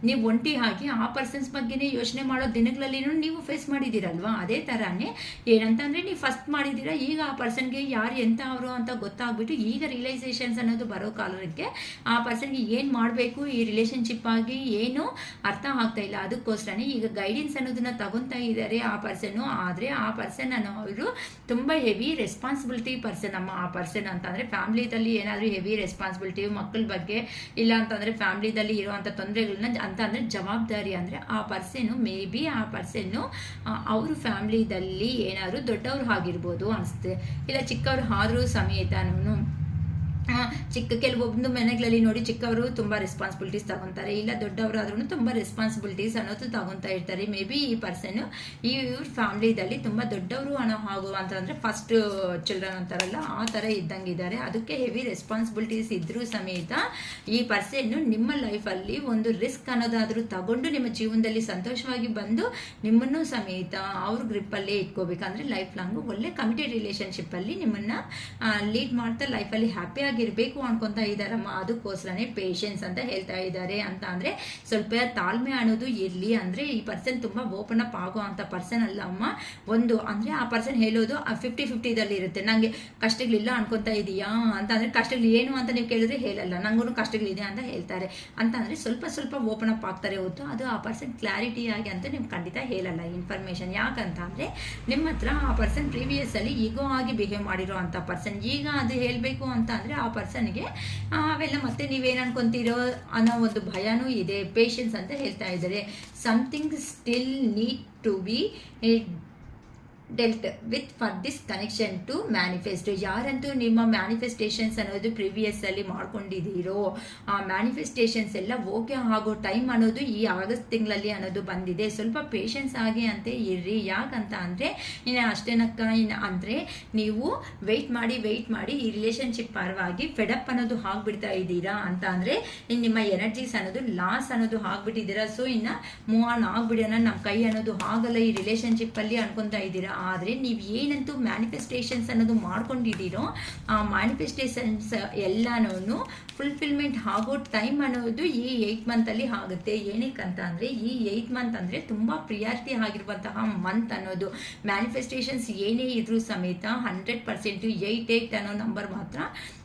ನೀವು ಒಂಟಿ ಹಾಕಿ ಆ ಪರ್ಸನ್ಸ್ ಬಗ್ಗೆನೇ ಯೋಚನೆ ಮಾಡೋ ದಿನಗಳಲ್ಲಿ ನೀವು ಫೇಸ್ ಮಾಡಿದ್ದೀರಲ್ವಾ. ಅದೇ ಥರನೇ ಏನಂತ ಅಂದರೆ ನೀವು ಫಸ್ಟ್ ಮಾಡಿದ್ದೀರಾ, ಈಗ ಆ ಪರ್ಸನ್ಗೆ ಯಾರು ಎಂತ ಅವರು ಅಂತ ಗೊತ್ತಾಗ್ಬಿಟ್ಟು ಈಗ ರಿಯಲೈಸೇಷನ್ಸ್ ಅನ್ನೋದು ಬರೋ ಕಾಲಕ್ಕೆ ಆ ಪರ್ಸನ್ಗೆ ಏನು ಮಾಡಬೇಕು ಈ ರಿಲೇಷನ್ಶಿಪ್ ಆಗಿ ಏನು ಅರ್ಥ ಆಗ್ತಾ ಇಲ್ಲ. ಅದಕ್ಕೋಸ್ಕರನೇ ಈಗ ಗೈಡೆನ್ಸ್ ಅನ್ನೋದನ್ನ ತಗೊತಾ ಇದ್ದಾರೆ ಆ ಪರ್ಸನ್ನು. ಆದರೆ ಆ ಪರ್ಸನ್ ಅನ್ನೋರು ತುಂಬ ಹೆವಿ ರೆಸ್ಪಾನ್ಸಿಬಿಲಿಟಿ ಪರ್ಸನ್ ಅಮ್ಮ. ಆ ಪರ್ಸನ್ ಅಂತಂದರೆ ಫ್ಯಾಮ್ಲಿದಲ್ಲಿ ಏನಾದರೂ ಹೆವಿ ರೆಸ್ಪಾನ್ಸಿಬಿಲಿಟಿ ಮಕ್ಕಳ ಬಗ್ಗೆ ಇಲ್ಲ ಅಂತಂದರೆ ಫ್ಯಾಮ್ಲಿದಲ್ಲಿ ಇರುವಂಥ ತೊಂದರೆಗಳನ್ನ ಅಂತ ಅಂದರೆ ಜವಾಬ್ದಾರಿ ಅಂದರೆ ಆ ಪರ್ಸನ್ನು ಮೇ ಬಿ ಆ ಪರ್ಸನ್ನು ಅವರು ಫ್ಯಾಮ್ಲಿದಲ್ಲಿ ಏನಾದರೂ ದೊಡ್ಡವ್ರು ಆಗಿರ್ಬೋದು ಅನಿಸುತ್ತೆ, ಇಲ್ಲ ಚಿಕ್ಕವ್ರು ಆದರೂ ಸಮೇತನೂ ಕೆಲವೊಂದು ಮನೆಗಳಲ್ಲಿ ನೋಡಿ ಚಿಕ್ಕವರು ತುಂಬ ರೆಸ್ಪಾನ್ಸಿಬಿಲಿಟೀಸ್ ತಗೊತಾರೆ, ಇಲ್ಲ ದೊಡ್ಡವರಾದ್ರೂ ತುಂಬ ರೆಸ್ಪಾನ್ಸಿಬಿಲಿಟೀಸ್ ಅನ್ನೋದು ತಗೊತಾ ಇರ್ತಾರೆ. ಮೇ ಬಿ ಈ ಪರ್ಸನ್ನು ಇವ್ರ ಫ್ಯಾಮ್ಲಿದಲ್ಲಿ ತುಂಬ ದೊಡ್ಡವರು ಅಂತಂದರೆ ಫಸ್ಟ್ ಚಿಲ್ಡ್ರನ್ ಅಂತಾರಲ್ಲ ಆ ಥರ ಇದ್ದಂಗಿದ್ದಾರೆ. ಅದಕ್ಕೆ ಹೆವಿ ರೆಸ್ಪಾನ್ಸಿಬಿಲಿಟೀಸ್ ಇದ್ರೂ ಸಮೇತ ಈ ಪರ್ಸನ್ನು ನಿಮ್ಮ ಲೈಫಲ್ಲಿ ಒಂದು ರಿಸ್ಕ್ ಅನ್ನೋದಾದರೂ ತಗೊಂಡು ನಿಮ್ಮ ಜೀವನದಲ್ಲಿ ಸಂತೋಷವಾಗಿ ಬಂದು ನಿಮ್ಮನ್ನು ಸಮೇತ ಅವ್ರ ಗ್ರಿಪ್ಪಲ್ಲೇ ಇಟ್ಕೋಬೇಕಂದ್ರೆ ಲೈಫ್ ಲಾಂಗು ಒಳ್ಳೆ ಕಮಿಟೆಡ್ ರಿಲೇಷನ್ಶಿಪ್ಪಲ್ಲಿ ನಿಮ್ಮನ್ನು ಲೀಡ್ ಮಾಡ್ತಾ ಲೈಫಲ್ಲಿ ಹ್ಯಾಪಿಯಾಗಿ ಇರಬೇಕು ಅನ್ಕೊಂತ ಇದ್ದಾರಮ್ಮ. ಅದಕ್ಕೋಸ್ಕರನೇ ಪೇಷನ್ಸ್ ಅಂತ ಹೇಳ್ತಾ ಇದ್ದಾರೆ. ಅಂತ ಅಂದರೆ ಸ್ವಲ್ಪ ತಾಳ್ಮೆ ಅನ್ನೋದು ಇರಲಿ. ಅಂದರೆ ಈ ಪರ್ಸನ್ ತುಂಬ ಓಪನ್ ಅಪ್ ಆಗೋ ಅಂಥ ಪರ್ಸನ್ ಅಲ್ಲ ಅಮ್ಮ. ಒಂದು ಅಂದರೆ ಆ ಪರ್ಸನ್ ಹೇಳೋದು 50-50ದಲ್ಲಿ ಇರುತ್ತೆ. ನನಗೆ ಕಷ್ಟಗಳಿಲ್ಲ ಅನ್ಕೊತ ಇದೆಯಾ ಅಂತ ಅಂದರೆ ಕಷ್ಟಗಳು ಏನು ಅಂತ ನೀವು ಕೇಳಿದ್ರೆ ಹೇಳಲ್ಲ, ನನಗೂ ಕಷ್ಟಗಳಿದೆ ಅಂತ ಹೇಳ್ತಾರೆ. ಅಂತ ಅಂದರೆ ಸ್ವಲ್ಪ ಓಪನ್ ಅಪ್ ಆಗ್ತಾರೆ ಹೊತ್ತು ಅದು ಆ ಪರ್ಸನ್ ಕ್ಲಾರಿಟಿಯಾಗಿ ಅಂತ ನೀವು ಖಂಡಿತ ಹೇಳಲ್ಲ ಇನ್ಫಾರ್ಮೇಷನ್. ಯಾಕಂತ ಅಂದರೆ ನಿಮ್ಮ ಹತ್ರ ಆ ಪರ್ಸನ್ ಪ್ರೀವಿಯಸ್ಸಲ್ಲಿ ಈಗೋ ಆಗಿ ಬಿಹೇವ್ ಮಾಡಿರೋ ಅಂಥ ಪರ್ಸನ್ ಈಗ ಅದು ಹೇಳಬೇಕು ಅಂತ ಅಂದರೆ ಆ ಪರ್ಸನ್ಗೆ ಅವೆಲ್ಲ ಮತ್ತೆ ನೀವೇನು ಅನ್ಕೊಂತೀರೋ ಅನ್ನೋ ಒಂದು ಭಯನೂ ಇದೆ. ಪೇಷನ್ಸ್ ಅಂತ ಹೇಳ್ತಾ ಇದ್ದಾರೆ. Something still need to be dealt with for this connection to manifest. ಯಾರಂತೂ ನಿಮ್ಮ ಮ್ಯಾನಿಫೆಸ್ಟೇಷನ್ಸ್ ಅನ್ನೋದು ಪ್ರಿವಿಯಸ್ ಅಲ್ಲಿ ಮಾಡ್ಕೊಂಡಿದ್ದೀರೋ ಆ ಮ್ಯಾನಿಫೆಸ್ಟೇಷನ್ಸ್ ಎಲ್ಲ ಓಕೆ ಆಗೋ ಟೈಮ್ ಅನ್ನೋದು ಈ ಆಗಸ್ಟ್ ತಿಂಗಳಲ್ಲಿ ಅನ್ನೋದು ಬಂದಿದೆ. ಸ್ವಲ್ಪ ಪೇಷನ್ಸ್ ಆಗಿ ಅಂತ ಇರ್ರಿ. ಯಾಕಂತ ಅಂದರೆ ಇನ್ನು ಅಷ್ಟೇನಕ್ಕ ಅಂದರೆ ನೀವು ವೆಯ್ಟ್ ಮಾಡಿ ಈ ರಿಲೇಷನ್ಶಿಪ್ ಪರವಾಗಿ ಫೆಡಪ್ ಅನ್ನೋದು ಆಗ್ಬಿಡ್ತಾ ಇದ್ದೀರಾ ಅಂತ ಅಂದರೆ ನಿಮ್ಮ ಎನರ್ಜೀಸ್ ಅನ್ನೋದು ಲಾಸ್ ಅನ್ನೋದು ಆಗ್ಬಿಟ್ಟಿದ್ದೀರಾ. ಸೊ ಇನ್ನು ಮೂವ್ ಆನ್ ಆಗ್ಬಿಡೋಣ, ನಮ್ಮ ಕೈ ಅನ್ನೋದು ಆಗಲ್ಲ ಈ ರಿಲೇಷನ್ಶಿಪ್ ಅಲ್ಲಿ ಅನ್ಕೊಂತಾ ಇದ್ದೀರಾ. ಆದರೆ ನೀವು ಏನಂತೂ ಮ್ಯಾನಿಫೆಸ್ಟೇಷನ್ಸ್ ಅನ್ನೋದು ಮಾಡ್ಕೊಂಡಿದ್ದೀರೋ ಆ ಮ್ಯಾನಿಫೆಸ್ಟೇಷನ್ಸ್ ಎಲ್ಲನೂ ಫುಲ್ಫಿಲ್ಮೆಂಟ್ ಆಗೋ ಟೈಮ್ ಅನ್ನೋದು ಈ 8 ಮಂತಲ್ಲಿ ಆಗುತ್ತೆ. ಏನಕ್ಕಂತ ಅಂದರೆ ಈ 8 ಮಂತ್ ಅಂದರೆ ತುಂಬ ಪ್ರಿಯಾರಿಟಿ ಆಗಿರುವಂತಹ ಮಂತ್ ಅನ್ನೋದು. ಮ್ಯಾನಿಫೆಸ್ಟೇಷನ್ಸ್ ಏನೇ ಇದ್ರೂ ಸಮೇತ 100% 88 ಅನ್ನೋ ನಂಬರ್ ಮಾತ್ರ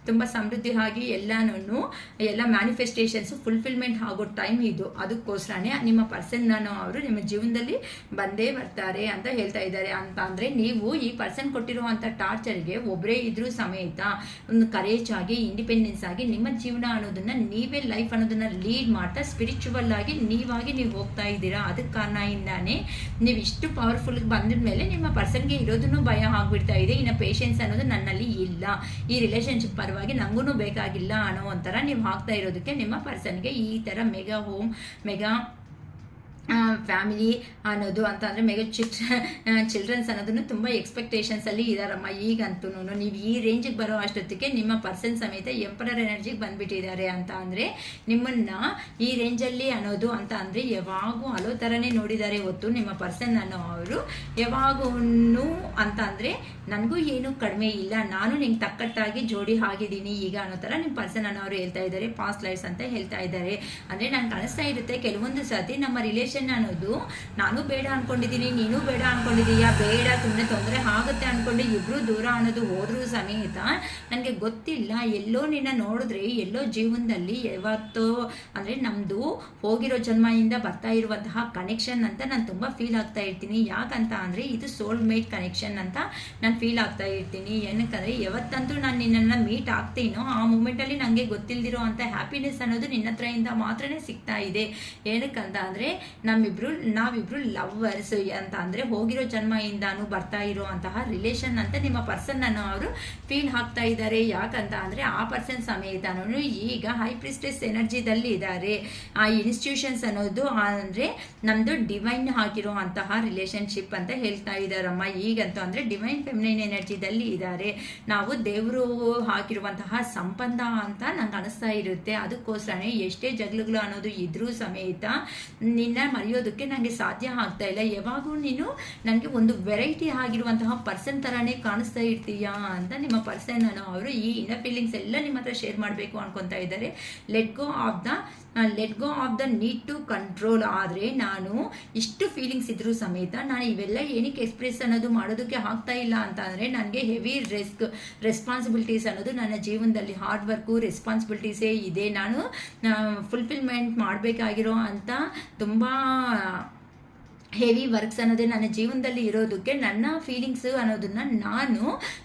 ತುಂಬ ಸಮೃದ್ಧಿ ಆಗಿ ಎಲ್ಲ ಮ್ಯಾನಿಫೆಸ್ಟೇಷನ್ಸು ಫುಲ್ಫಿಲ್ಮೆಂಟ್ ಆಗೋ ಟೈಮ್ ಇದು. ಅದಕ್ಕೋಸ್ಕರನೇ ನಿಮ್ಮ ಪರ್ಸನ್ ಅವರು ನಿಮ್ಮ ಜೀವನದಲ್ಲಿ ಬಂದೇ ಬರ್ತಾರೆ ಅಂತ ಹೇಳ್ತಾ ಇದ್ದಾರೆ. ಅಂತ ಅಂದರೆ ನೀವು ಈ ಪರ್ಸನ್ ಕೊಟ್ಟಿರುವಂಥ ಟಾರ್ಚರ್ಗೆ ಒಬ್ಬರೇ ಇದ್ರೂ ಸಮೇತ ಒಂದು ಕರೇಜ್ ಆಗಿ ಇಂಡಿಪೆಂಡೆನ್ಸ್ ಆಗಿ ನಿಮ್ಮ ಜೀವನ ಅನ್ನೋದನ್ನು ನೀವೇ ಲೈಫ್ ಅನ್ನೋದನ್ನು ಲೀಡ್ ಮಾಡ್ತಾ ಸ್ಪಿರಿಚುವಲ್ ಆಗಿ ನೀವು ಹೋಗ್ತಾ ಇದ್ದೀರಾ. ಅದಕ್ಕೆ ಕಾರಣದಿಂದಾನೇ ನೀವು ಇಷ್ಟು ಪವರ್ಫುಲ್ ಬಂದ ಮೇಲೆ ನಿಮ್ಮ ಪರ್ಸನ್ಗೆ ಇರೋದನ್ನು ಭಯ ಆಗ್ಬಿಡ್ತಾ ಇದೆ. ಇನ್ನು ಪೇಷನ್ಸ್ ಅನ್ನೋದು ನನ್ನಲ್ಲಿ ಇಲ್ಲ, ಈ ರಿಲೇಷನ್ಶಿಪ್ ಪರವಾಗಿ ನಂಗೂ ಬೇಕಾಗಿಲ್ಲ ಅನ್ನೋ ಒಂಥರ ನೀವು ಹಾಕ್ತಾ ಇರೋದಕ್ಕೆ ನಿಮ್ಮ ಪರ್ಸನ್ಗೆ ಈ ಥರ ಮೆಗಾ ಫ್ಯಾಮಿಲಿ ಅನ್ನೋದು ಅಂತ ಅಂದರೆ ಮೆಗಾ ಚಿಲ್ಡ್ರನ್ಸ್ ಅನ್ನೋದನ್ನು ತುಂಬ ಎಕ್ಸ್ಪೆಕ್ಟೇಷನ್ಸಲ್ಲಿ ಇದ್ದಾರಮ್ಮ. ಈಗಂತೂ ನೀವು ಈ ರೇಂಜಿಗೆ ಬರೋ ಅಷ್ಟೊತ್ತಿಗೆ ನಿಮ್ಮ ಪರ್ಸನ್ ಸಮೇತ ಎಂಪರರ್ ಎನರ್ಜಿಗೆ ಬಂದುಬಿಟ್ಟಿದ್ದಾರೆ. ಅಂತ ಅಂದರೆ ನಿಮ್ಮನ್ನು ಈ ರೇಂಜಲ್ಲಿ ಅನ್ನೋದು ಅಂತ ಅಂದರೆ ಯಾವಾಗೂ ಅಲೋ ಥರನೇ ನೋಡಿದ್ದಾರೆ ಹೊತ್ತು ನಿಮ್ಮ ಪರ್ಸನ್ ಅನ್ನೋ ಅವರು ಯಾವಾಗೂ ಅಂತ ಅಂದರೆ ನನಗೂ ಏನೂ ಕಡಿಮೆ ಇಲ್ಲ, ನಾನು ನಿಂಗೆ ತಕ್ಕಟ್ಟಾಗಿ ಜೋಡಿ ಆಗಿದ್ದೀನಿ ಈಗ ಅನ್ನೋ ಥರ ನಿಮ್ಮ ಪರ್ಸನ್ ಅನ್ನೋರು ಹೇಳ್ತಾ ಇದ್ದಾರೆ. ಪಾಸ್ಟ್ ಲೈಫ್ಸ್ ಅಂತ ಹೇಳ್ತಾ ಇದ್ದಾರೆ. ಅಂದರೆ ನನಗೆ ಅನಿಸ್ತಾ ಇರುತ್ತೆ ಕೆಲವೊಂದು ಸತಿ ನಮ್ಮ ರಿಲೇಷನ್ ಅನ್ನೋದು ನಾನು ಬೇಡ ಅನ್ಕೊಂಡಿದ್ದೀನಿ, ನೀನು ಬೇಡ ಅನ್ಕೊಂಡಿದೀಯಾ, ಬೇಡ ಸುಮ್ಮನೆ ತೊಂದರೆ ಆಗುತ್ತೆ ಅನ್ಕೊಂಡು ಇಬ್ರು ದೂರ ಅನ್ನೋದು ಹೋದ್ರೂ ಸಮೇತ ನನಗೆ ಗೊತ್ತಿಲ್ಲ, ಎಲ್ಲೋ ನಿನ್ನ ನೋಡಿದ್ರೆ ಎಲ್ಲೋ ಜೀವನದಲ್ಲಿ ಯಾವತ್ತೋ ಅಂದರೆ ನಮ್ಮದು ಹೋಗಿರೋ ಜನ್ಮದಿಂದ ಬರ್ತಾ ಇರುವಂತಹ ಕನೆಕ್ಷನ್ ಅಂತ ನಾನು ತುಂಬ ಫೀಲ್ ಆಗ್ತಾ ಇರ್ತೀನಿ. ಯಾಕಂತ ಅಂದರೆ ಇದು ಸೋಲ್ಮೇಟ್ ಕನೆಕ್ಷನ್ ಅಂತ ನಾನು ಫೀಲ್ ಆಗ್ತಾ ಇರ್ತೀನಿ. ಏನಕ್ಕಂದರೆ ಯಾವತ್ತಂತೂ ನಾನು ನಿನ್ನನ್ನು ಮೀಟ್ ಆಗ್ತೀನೋ ಆ ಮೂಮೆಂಟಲ್ಲಿ ನನಗೆ ಗೊತ್ತಿಲ್ದಿರೋ ಅಂಥ ಹ್ಯಾಪಿನೆಸ್ ಅನ್ನೋದು ನಿನ್ನ ಹತ್ರದಿಂದ ಮಾತ್ರನೇ ಸಿಗ್ತಾ ಇದೆ. ಏನಕ್ಕಂತ ಅಂದರೆ ನಾವಿಬ್ರು ಲವ್ವರ್ಸ್ ಅಂತ ಅಂದರೆ ಹೋಗಿರೋ ಜನ್ಮದಿಂದಾನು ಬರ್ತಾ ಇರೋ ಅಂತಹ ರಿಲೇಷನ್ ಅಂತ ನಿಮ್ಮ ಪರ್ಸನ್ ಅನ್ನು ಅವರು ಫೀಲ್ ಆಗ್ತಾ ಇದ್ದಾರೆ. ಯಾಕಂತ ಅಂದರೆ ಆ ಪರ್ಸನ್ ಸಮೇತನೂ ಈಗ ಹೈ ಪ್ರಿಸ್ಟೆಸ್ ಎನರ್ಜಿದಲ್ಲಿ ಇದ್ದಾರೆ. ಆ ಇನ್ಸ್ಟಿಟ್ಯೂಷನ್ಸ್ ಅನ್ನೋದು ಅಂದರೆ ನಮ್ಮದು ಡಿವೈನ್ ಆಗಿರೋ ಅಂತಹ ರಿಲೇಷನ್ಶಿಪ್ ಅಂತ ಹೇಳ್ತಾ ಇದ್ದಾರಮ್ಮ. ಈಗಂತೂ ಅಂದರೆ ಡಿವೈನ್ ಫೆಮಿನೈನ್ ಎನರ್ಜಿದಲ್ಲಿ ಇದ್ದಾರೆ. ನಾವು ದೇವರು ಹಾಕಿರುವಂತಹ ಸಂಬಂಧ ಅಂತ ನಂಗೆ ಅನಿಸ್ತಾ ಇರುತ್ತೆ. ಅದಕ್ಕೋಸ್ಕರನೇ ಎಷ್ಟೇ ಜಗಳಗಳು ಅನ್ನೋದು ಇದ್ರೂ ಸಮೇತ ನಿನ್ನ ಮರೆಯೋದಕ್ಕೆ ನನಗೆ ಸಾಧ್ಯ ಆಗ್ತಾ ಇಲ್ಲ. ಯಾವಾಗೂ ನೀನು ನನಗೆ ಒಂದು ವೆರೈಟಿ ಆಗಿರುವಂತಹ ಪರ್ಸನ್ ಥರನೇ ಕಾಣಿಸ್ತಾ ಇರ್ತೀಯಾ ಅಂತ ನಿಮ್ಮ ಪರ್ಸನ್ ಅನ್ನೋ ಅವರು ಈ ಇನ್ನರ್ ಫೀಲಿಂಗ್ಸ್ ಎಲ್ಲ ನಿಮ್ಮ ಹತ್ರ ಶೇರ್ ಮಾಡಬೇಕು ಅನ್ಕೊತಾ ಇದ್ದಾರೆ. Let go of the need to control. ಆದರೆ ನಾನು ಇಷ್ಟು ಫೀಲಿಂಗ್ಸ್ ಇದ್ರೂ ಸಮೇತ ನಾನು ಇವೆಲ್ಲ ಏನಕ್ಕೆ ಎಕ್ಸ್ಪ್ರೆಸ್ ಅನ್ನೋದು ಮಾಡೋದಕ್ಕೆ ಆಗ್ತಾ ಇಲ್ಲ ಅಂತ ಅಂದರೆ ನನಗೆ ಹೆವಿ ರೆಸ್ಪಾನ್ಸಿಬಿಲಿಟೀಸ್ ಅನ್ನೋದು ನನ್ನ ಜೀವನದಲ್ಲಿ ಹಾರ್ಡ್ ವರ್ಕು ರೆಸ್ಪಾನ್ಸಿಬಿಲಿಟೀಸೇ ಇದೆ. ನಾನು ಫುಲ್ಫಿಲ್ಮೆಂಟ್ ಮಾಡಬೇಕಾಗಿರೋ ಅಂತ ತುಂಬ ಹೆವಿ ವರ್ಕ್ಸ್ ಅನ್ನೋದೇ ನನ್ನ ಜೀವನದಲ್ಲಿ ಇರೋದಕ್ಕೆ ನನ್ನ ಫೀಲಿಂಗ್ಸ್ ಅನ್ನೋದನ್ನು ನಾನು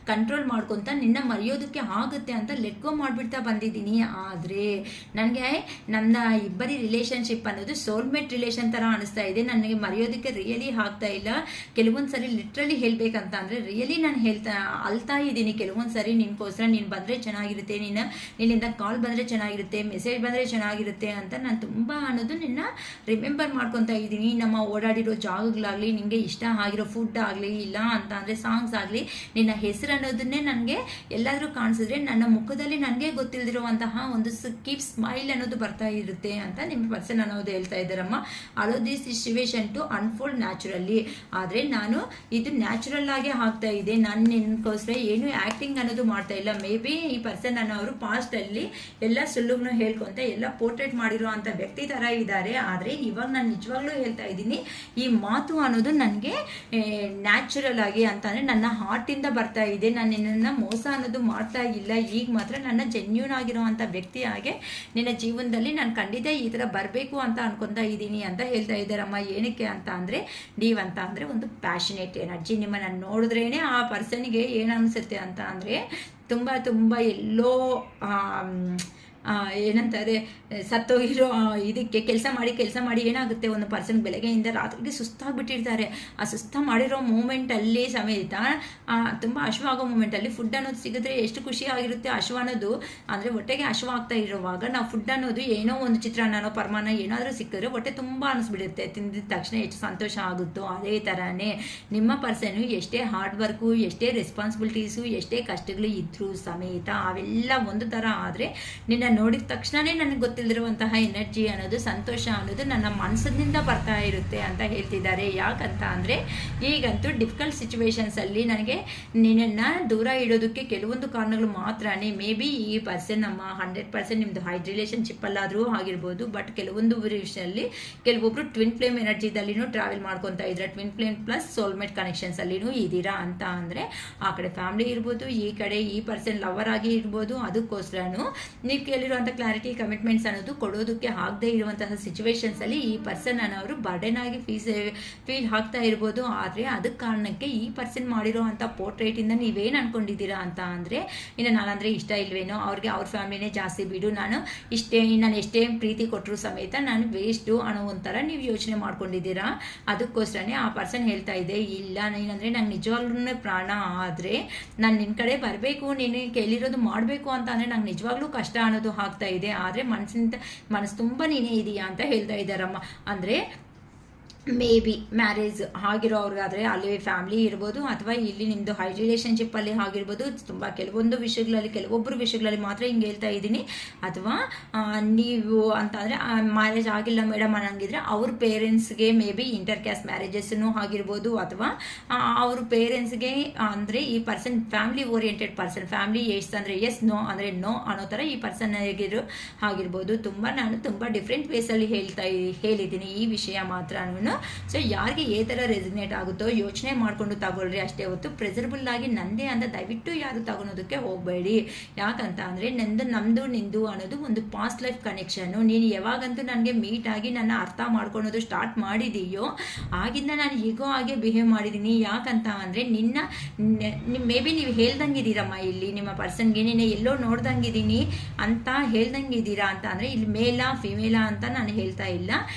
ಕಂಟ್ರೋಲ್ ಮಾಡ್ಕೊತ ನಿನ್ನ ಮರೆಯೋದಕ್ಕೆ ಆಗುತ್ತೆ ಅಂತ ಲೆಟ್ ಗೋ ಮಾಡಿಬಿಡ್ತಾ ಬಂದಿದ್ದೀನಿ. ಆದರೆ ನನಗೆ ನನ್ನ ಇಬ್ಬರಿ ರಿಲೇಷನ್ಶಿಪ್ ಅನ್ನೋದು ಸೋಲ್ಮೇಟ್ ರಿಲೇಷನ್ ಥರ ಅನಿಸ್ತಾ ಇದೆ. ನನಗೆ ಮರೆಯೋದಕ್ಕೆ ರಿಯಲಿ ಆಗ್ತಾ ಇಲ್ಲ. ಕೆಲವೊಂದು ಸರಿ ಲಿಟ್ರಲಿ ಹೇಳಬೇಕಂತ ಅಂದರೆ ರಿಯಲಿ ನಾನು ಅಳ್ತಾ ಇದ್ದೀನಿ ಕೆಲವೊಂದು ಸರಿ. ನಿನ್ಗೋಸ್ಕರ ನೀನು ಬಂದರೆ ಚೆನ್ನಾಗಿರುತ್ತೆ, ನಿನ್ನಿಂದ ಕಾಲ್ ಬಂದರೆ ಚೆನ್ನಾಗಿರುತ್ತೆ, ಮೆಸೇಜ್ ಬಂದರೆ ಚೆನ್ನಾಗಿರುತ್ತೆ ಅಂತ ನಾನು ತುಂಬ ಅನ್ನೋದು ನಿನ್ನ ರಿಮೆಂಬರ್ ಮಾಡ್ಕೊತಾ ಇದ್ದೀನಿ. ನಮ್ಮ ಓಡಾಡಿರೋ ಜಾಗಗಳಾಗಲಿ, ನಿಮಗೆ ಇಷ್ಟ ಆಗಿರೋ ಫುಡ್ ಆಗಲಿ, ಇಲ್ಲ ಅಂತ ಅಂದರೆ ಸಾಂಗ್ಸ್ ಆಗಲಿ, ನಿನ್ನ ಹೆಸರು ಅನ್ನೋದನ್ನೇ ನನಗೆ ಎಲ್ಲಾದರೂ ಕಾಣಿಸಿದ್ರೆ ನನ್ನ ಮುಖದಲ್ಲಿ ನನಗೆ ಗೊತ್ತಿಲ್ಲದಿರುವಂತಹ ಒಂದು ಕೀಪ್ ಸ್ಮೈಲ್ ಅನ್ನೋದು ಬರ್ತಾ ಇರುತ್ತೆ ಅಂತ ನಿಮ್ಮ ಪರ್ಸನ್ ಅನ್ನೋದು ಹೇಳ್ತಾ ಇದ್ದಾರಮ್ಮ. Allow this situation to unfold naturally. ಆದರೆ ನಾನು ಇದು ನ್ಯಾಚುರಲ್ ಆಗೇ ಆಗ್ತಾ ಇದೆ. ನಾನು ನಿನ್ಗೋಸ್ಕರ ಏನು ಆ್ಯಕ್ಟಿಂಗ್ ಅನ್ನೋದು ಮಾಡ್ತಾ ಇಲ್ಲ. ಮೇ ಬಿ ಈ ಪರ್ಸನ್ ಅನ್ನೋರು ಪಾಸ್ಟಲ್ಲಿ ಎಲ್ಲ ಸುಳ್ಳುಗಳನ್ನು ಹೇಳ್ಕೊಂತ ಎಲ್ಲ ಪೋರ್ಟ್ರೇಟ್ ಮಾಡಿರೋ ಅಂಥ ವ್ಯಕ್ತಿ ಥರ ಇದ್ದಾರೆ. ಆದರೆ ಇವಾಗ ನಾನು ನಿಜವಾಗ್ಲೂ ಹೇಳ್ತಾ ಇದ್ದೀನಿ, ಈ ಮಾತು ಅನ್ನೋದು ನನಗೆ ನ್ಯಾಚುರಲ್ ಆಗಿ ಅಂತಂದರೆ ನನ್ನ ಹಾರ್ಟಿಂದ ಬರ್ತಾ ಇದೆ. ನಾನು ನಿನ್ನನ್ನು ಮೋಸ ಅನ್ನೋದು ಮಾಡ್ತಾ ಇಲ್ಲ. ಈಗ ಮಾತ್ರ ನನ್ನ ಜೆನ್ಯೂನ್ ಆಗಿರೋವಂಥ ವ್ಯಕ್ತಿ ಹಾಗೆ ನಿನ್ನ ಜೀವನದಲ್ಲಿ ನಾನು ಖಂಡಿತ ಈ ಥರ ಬರಬೇಕು ಅಂತ ಅನ್ಕೊತಾ ಇದ್ದೀನಿ ಅಂತ ಹೇಳ್ತಾ ಇದ್ದಾರಮ್ಮ. ಏನಕ್ಕೆ ಅಂತ ಅಂದರೆ ನೀವಂತ ಅಂದರೆ ಒಂದು ಪ್ಯಾಷನೇಟ್ ಎನರ್ಜಿ. ನಿಮ್ಮನ್ನು ನೋಡಿದ್ರೇ ಆ ಪರ್ಸನ್ಗೆ ಏನು ಅನಿಸುತ್ತೆ ಅಂತ ಅಂದರೆ ತುಂಬ ಎಲ್ಲೋ ಏನಂತಾರೆ ಸತ್ತೋಗಿರೋ ಇದಕ್ಕೆ ಕೆಲಸ ಮಾಡಿ ಏನಾಗುತ್ತೆ, ಒಂದು ಪರ್ಸನ್ ಬೆಳಗ್ಗೆಯಿಂದ ರಾತ್ರಿಗೆ ಸುಸ್ತಾಗ್ಬಿಟ್ಟಿರ್ತಾರೆ. ಆ ಸುಸ್ತ ಮಾಡಿರೋ ಮೂಮೆಂಟಲ್ಲಿ ಸಮೇತ ತುಂಬ ಹಶ್ವಾಗೋ ಮೂಮೆಂಟಲ್ಲಿ ಫುಡ್ ಅನ್ನೋದು ಸಿಗಿದ್ರೆ ಎಷ್ಟು ಖುಷಿ ಆಗಿರುತ್ತೆ. ಹಶ್ವ ಅನ್ನೋದು ಅಂದರೆ ಹೊಟ್ಟೆಗೆ ಹಶ್ವ ಆಗ್ತಾ ಇರುವಾಗ ನಾವು ಫುಡ್ ಅನ್ನೋದು ಏನೋ ಒಂದು ಚಿತ್ರಾನ್ನನೋ ಪರಮಾನ ಏನಾದರೂ ಸಿಕ್ಕಿದ್ರೆ ಹೊಟ್ಟೆ ತುಂಬ ಅನಿಸ್ಬಿಡುತ್ತೆ. ತಿಂದಿದ ತಕ್ಷಣ ಎಷ್ಟು ಸಂತೋಷ ಆಗುತ್ತೋ ಅದೇ ಥರನೇ ನಿಮ್ಮ ಪರ್ಸನ್ನು ಎಷ್ಟೇ ಹಾರ್ಡ್ ವರ್ಕು, ಎಷ್ಟೇ ರೆಸ್ಪಾನ್ಸಿಬಿಲಿಟೀಸು, ಎಷ್ಟೇ ಕಷ್ಟಗಳು ಇದ್ದರೂ ಸಮೇತ ಅವೆಲ್ಲ ಒಂದು ಥರ ಆದರೆ ನಿನ್ನ ನೋಡಿದ ತಕ್ಷಣವೇ ನನಗೆ ಗೊತ್ತಿಲ್ಲದಿರುವಂತಹ ಎನರ್ಜಿ ಅನ್ನೋದು, ಸಂತೋಷ ಅನ್ನೋದು ನನ್ನ ಮನಸ್ಸಿನಿಂದ ಬರ್ತಾ ಇರುತ್ತೆ ಅಂತ ಹೇಳ್ತಿದ್ದಾರೆ. ಯಾಕಂತ ಅಂದರೆ ಈಗಂತೂ ಡಿಫಿಕಲ್ಟ್ ಸಿಚುವೇಶನ್ಸಲ್ಲಿ ನನಗೆ ನಿನ್ನನ್ನು ದೂರ ಇಡೋದಕ್ಕೆ ಕೆಲವೊಂದು ಕಾರಣಗಳು ಮಾತ್ರನೇ. ಮೇ ಬಿ ಈ ಪರ್ಸನ್ ನಮ್ಮ 100% ನಿಮ್ಮದು ಹೈಡ್ ರಿಲೇಷನ್ಶಿಪ್ಪಲ್ಲಾದರೂ ಆಗಿರ್ಬೋದು. ಬಟ್ ಕೆಲವೊಂದು ವಿಷಯದಲ್ಲಿ ಕೆಲವೊಬ್ಬರು ಟ್ವಿನ್ ಫ್ಲೇಮ್ ಎನರ್ಜಿದಲ್ಲಿನೂ ಟ್ರಾವೆಲ್ ಮಾಡ್ಕೊತಾ ಇದ್ದಾರೆ. ಟ್ವಿನ್ ಫ್ಲೇಮ್ ಪ್ಲಸ್ ಸೋಲ್ಮೇಟ್ ಕನೆಕ್ಷನ್ಸಲ್ಲಿನೂ ಇದ್ದೀರಾ ಅಂತ ಅಂದರೆ ಆ ಕಡೆ ಫ್ಯಾಮಿಲಿ ಇರ್ಬೋದು, ಈ ಕಡೆ ಈ ಪರ್ಸನ್ ಲವರ್ ಆಗಿ ಇರ್ಬೋದು. ಅದಕ್ಕೋಸ್ಕರನೂ ನೀವು ಕೇಳಿರುವಂಥ ಕ್ಲಾರಿಟಿ, ಕಮಿಟ್ಮೆಂಟ್ಸ್ ಅನ್ನೋದು ಕೊಡೋದಕ್ಕೆ ಆಗದೆ ಇರುವಂತಹ ಸಿಚುವೇಶನ್ಸಲ್ಲಿ ಈ ಪರ್ಸನ್ ಅನ್ನೋರು ಬರ್ಡನ್ ಆಗಿ ಫೀಲ್ ಆಗ್ತಾ ಇರ್ಬೋದು. ಆದರೆ ಅದಕ್ಕೆ ಕಾರಣಕ್ಕೆ ಈ ಪರ್ಸನ್ ಮಾಡಿರೋ ಅಂಥ ಪೋರ್ಟ್ರೇಟಿಂದ ನೀವೇನು ಅನ್ಕೊಂಡಿದ್ದೀರಾ ಅಂತ ಅಂದರೆ, ಇನ್ನು ನಾನಂದರೆ ಇಷ್ಟ ಇಲ್ವೇನೋ, ಅವ್ರಿಗೆ ಅವ್ರ ಫ್ಯಾಮಿಲಿನೇ ಜಾಸ್ತಿ ಬಿಡು, ನಾನು ಎಷ್ಟೇ ಪ್ರೀತಿ ಕೊಟ್ಟರು ಸಮೇತ ನಾನು ವೇಸ್ಟು ಅನ್ನೋ ಒಂಥರ ನೀವು ಯೋಚನೆ ಮಾಡ್ಕೊಂಡಿದ್ದೀರಾ. ಅದಕ್ಕೋಸ್ಕರನೇ ಆ ಪರ್ಸನ್ ಹೇಳ್ತಾ ಇದೆ, ಇಲ್ಲ ನೀನಂದರೆ ನಂಗೆ ನಿಜವಾಗ್ಲೂ ಪ್ರಾಣ, ಆದರೆ ನಾನು ನಿನ್ನ ಕಡೆ ಬರಬೇಕು, ನೀನು ಕೇಳಿರೋದು ಮಾಡಬೇಕು ಅಂತ ಅಂದರೆ ನಂಗೆ ನಿಜವಾಗ್ಲೂ ಕಷ್ಟ ಅನ್ನೋದು ಆಗ್ತಾ ಇದೆ. ಆದರೆ ಮನಸ್ಸು ತುಂಬ ನೀನೇ ಇದೆಯಾ ಅಂತ ಹೇಳ್ತಾ ಇದ್ದಾರಮ್ಮ. ಅಂದರೆ ಮೇ ಬಿ ಮ್ಯಾರೇಜ್ ಆಗಿರೋರ್ಗಾದರೆ ಅಲ್ಲಿ ಫ್ಯಾಮಿಲಿ ಇರ್ಬೋದು, ಅಥವಾ ಇಲ್ಲಿ ನಿಮ್ಮದು ಹೈ ರಿಲೇಷನ್ಶಿಪ್ಪಲ್ಲಿ ಆಗಿರ್ಬೋದು. ತುಂಬ ಕೆಲವೊಬ್ಬರು ವಿಷಯಗಳಲ್ಲಿ ಮಾತ್ರ ಹಿಂಗೆ ಹೇಳ್ತಾ ಇದ್ದೀನಿ. ಅಥವಾ ನೀವು ಅಂತ ಅಂದರೆ ಮ್ಯಾರೇಜ್ ಆಗಿಲ್ಲ ಮೇಡಮ್ ಅನ್ನಂಗಿದ್ರೆ ಅವ್ರ ಪೇರೆಂಟ್ಸ್ಗೆ ಮೇ ಬಿ ಇಂಟರ್ ಕ್ಯಾಸ್ಟ್ ಮ್ಯಾರೇಜಸ್ಸೂ ಆಗಿರ್ಬೋದು. ಅಥವಾ ಅವ್ರ ಪೇರೆಂಟ್ಸ್ಗೆ ಅಂದರೆ ಈ person family oriented person, family yes ಅಂದರೆ ಎಸ್, ನೋ ಅಂದರೆ ನೋ ಅನ್ನೋ ಥರ ಈ ಪರ್ಸನ್ ಆಗಿರ್ಬೋದು. ನಾನು ತುಂಬ ಡಿಫ್ರೆಂಟ್ ವೇಸಲ್ಲಿ ಹೇಳಿದ್ದೀನಿ ಈ ವಿಷಯ ಮಾತ್ರ. ಸೊ ಯಾರಿಗೆ ಏ ಥರ ರೆಸಿನೇಟ್ ಆಗುತ್ತೋ ಯೋಚನೆ ಮಾಡಿಕೊಂಡು ತಗೊಳ್ರಿ ಅಷ್ಟೇ ಹೊತ್ತು ಪ್ರೆಸರಬಲ್ ಆಗಿ ನಂದೇ ಅಂತ ದಯವಿಟ್ಟು ಯಾರು ತಗೊಳೋದಕ್ಕೆ ಹೋಗಬೇಡಿ. ಯಾಕಂತ ಅಂದರೆ ನಮ್ಮದು ನಿಂದು ಅನ್ನೋದು ಒಂದು ಪಾಸ್ಟ್ ಲೈಫ್ ಕನೆಕ್ಷನ್ನು. ನೀನು ಯಾವಾಗಂತೂ ನನಗೆ ಮೀಟ್ ಆಗಿ ನನ್ನ ಅರ್ಥ ಮಾಡ್ಕೊಳೋದು ಸ್ಟಾರ್ಟ್ ಮಾಡಿದೆಯೋ ಆಗಿಂದ ನಾನು ಈಗೋ ಹಾಗೆ ಬಿಹೇವ್ ಮಾಡಿದ್ದೀನಿ. ಯಾಕಂತ ಅಂದರೆ ಮೇ ಬಿ ನೀವು ಹೇಳ್ದಂಗಿದ್ದೀರಮ್ಮ, ಇಲ್ಲಿ ನಿಮ್ಮ ಪರ್ಸನ್ಗೆ ನೀನು ಎಲ್ಲೋ ನೋಡ್ದಂಗಿದ್ದೀನಿ ಅಂತ ಹೇಳ್ದಂಗಿದ್ದೀರಾ ಅಂತ ಅಂದರೆ ಇಲ್ಲಿ ಮೇಲಾ ಫಿಮೇಲಾ ಅಂತ ನಾನು ಹೇಳ್ತಾ ಇಲ್ಲ.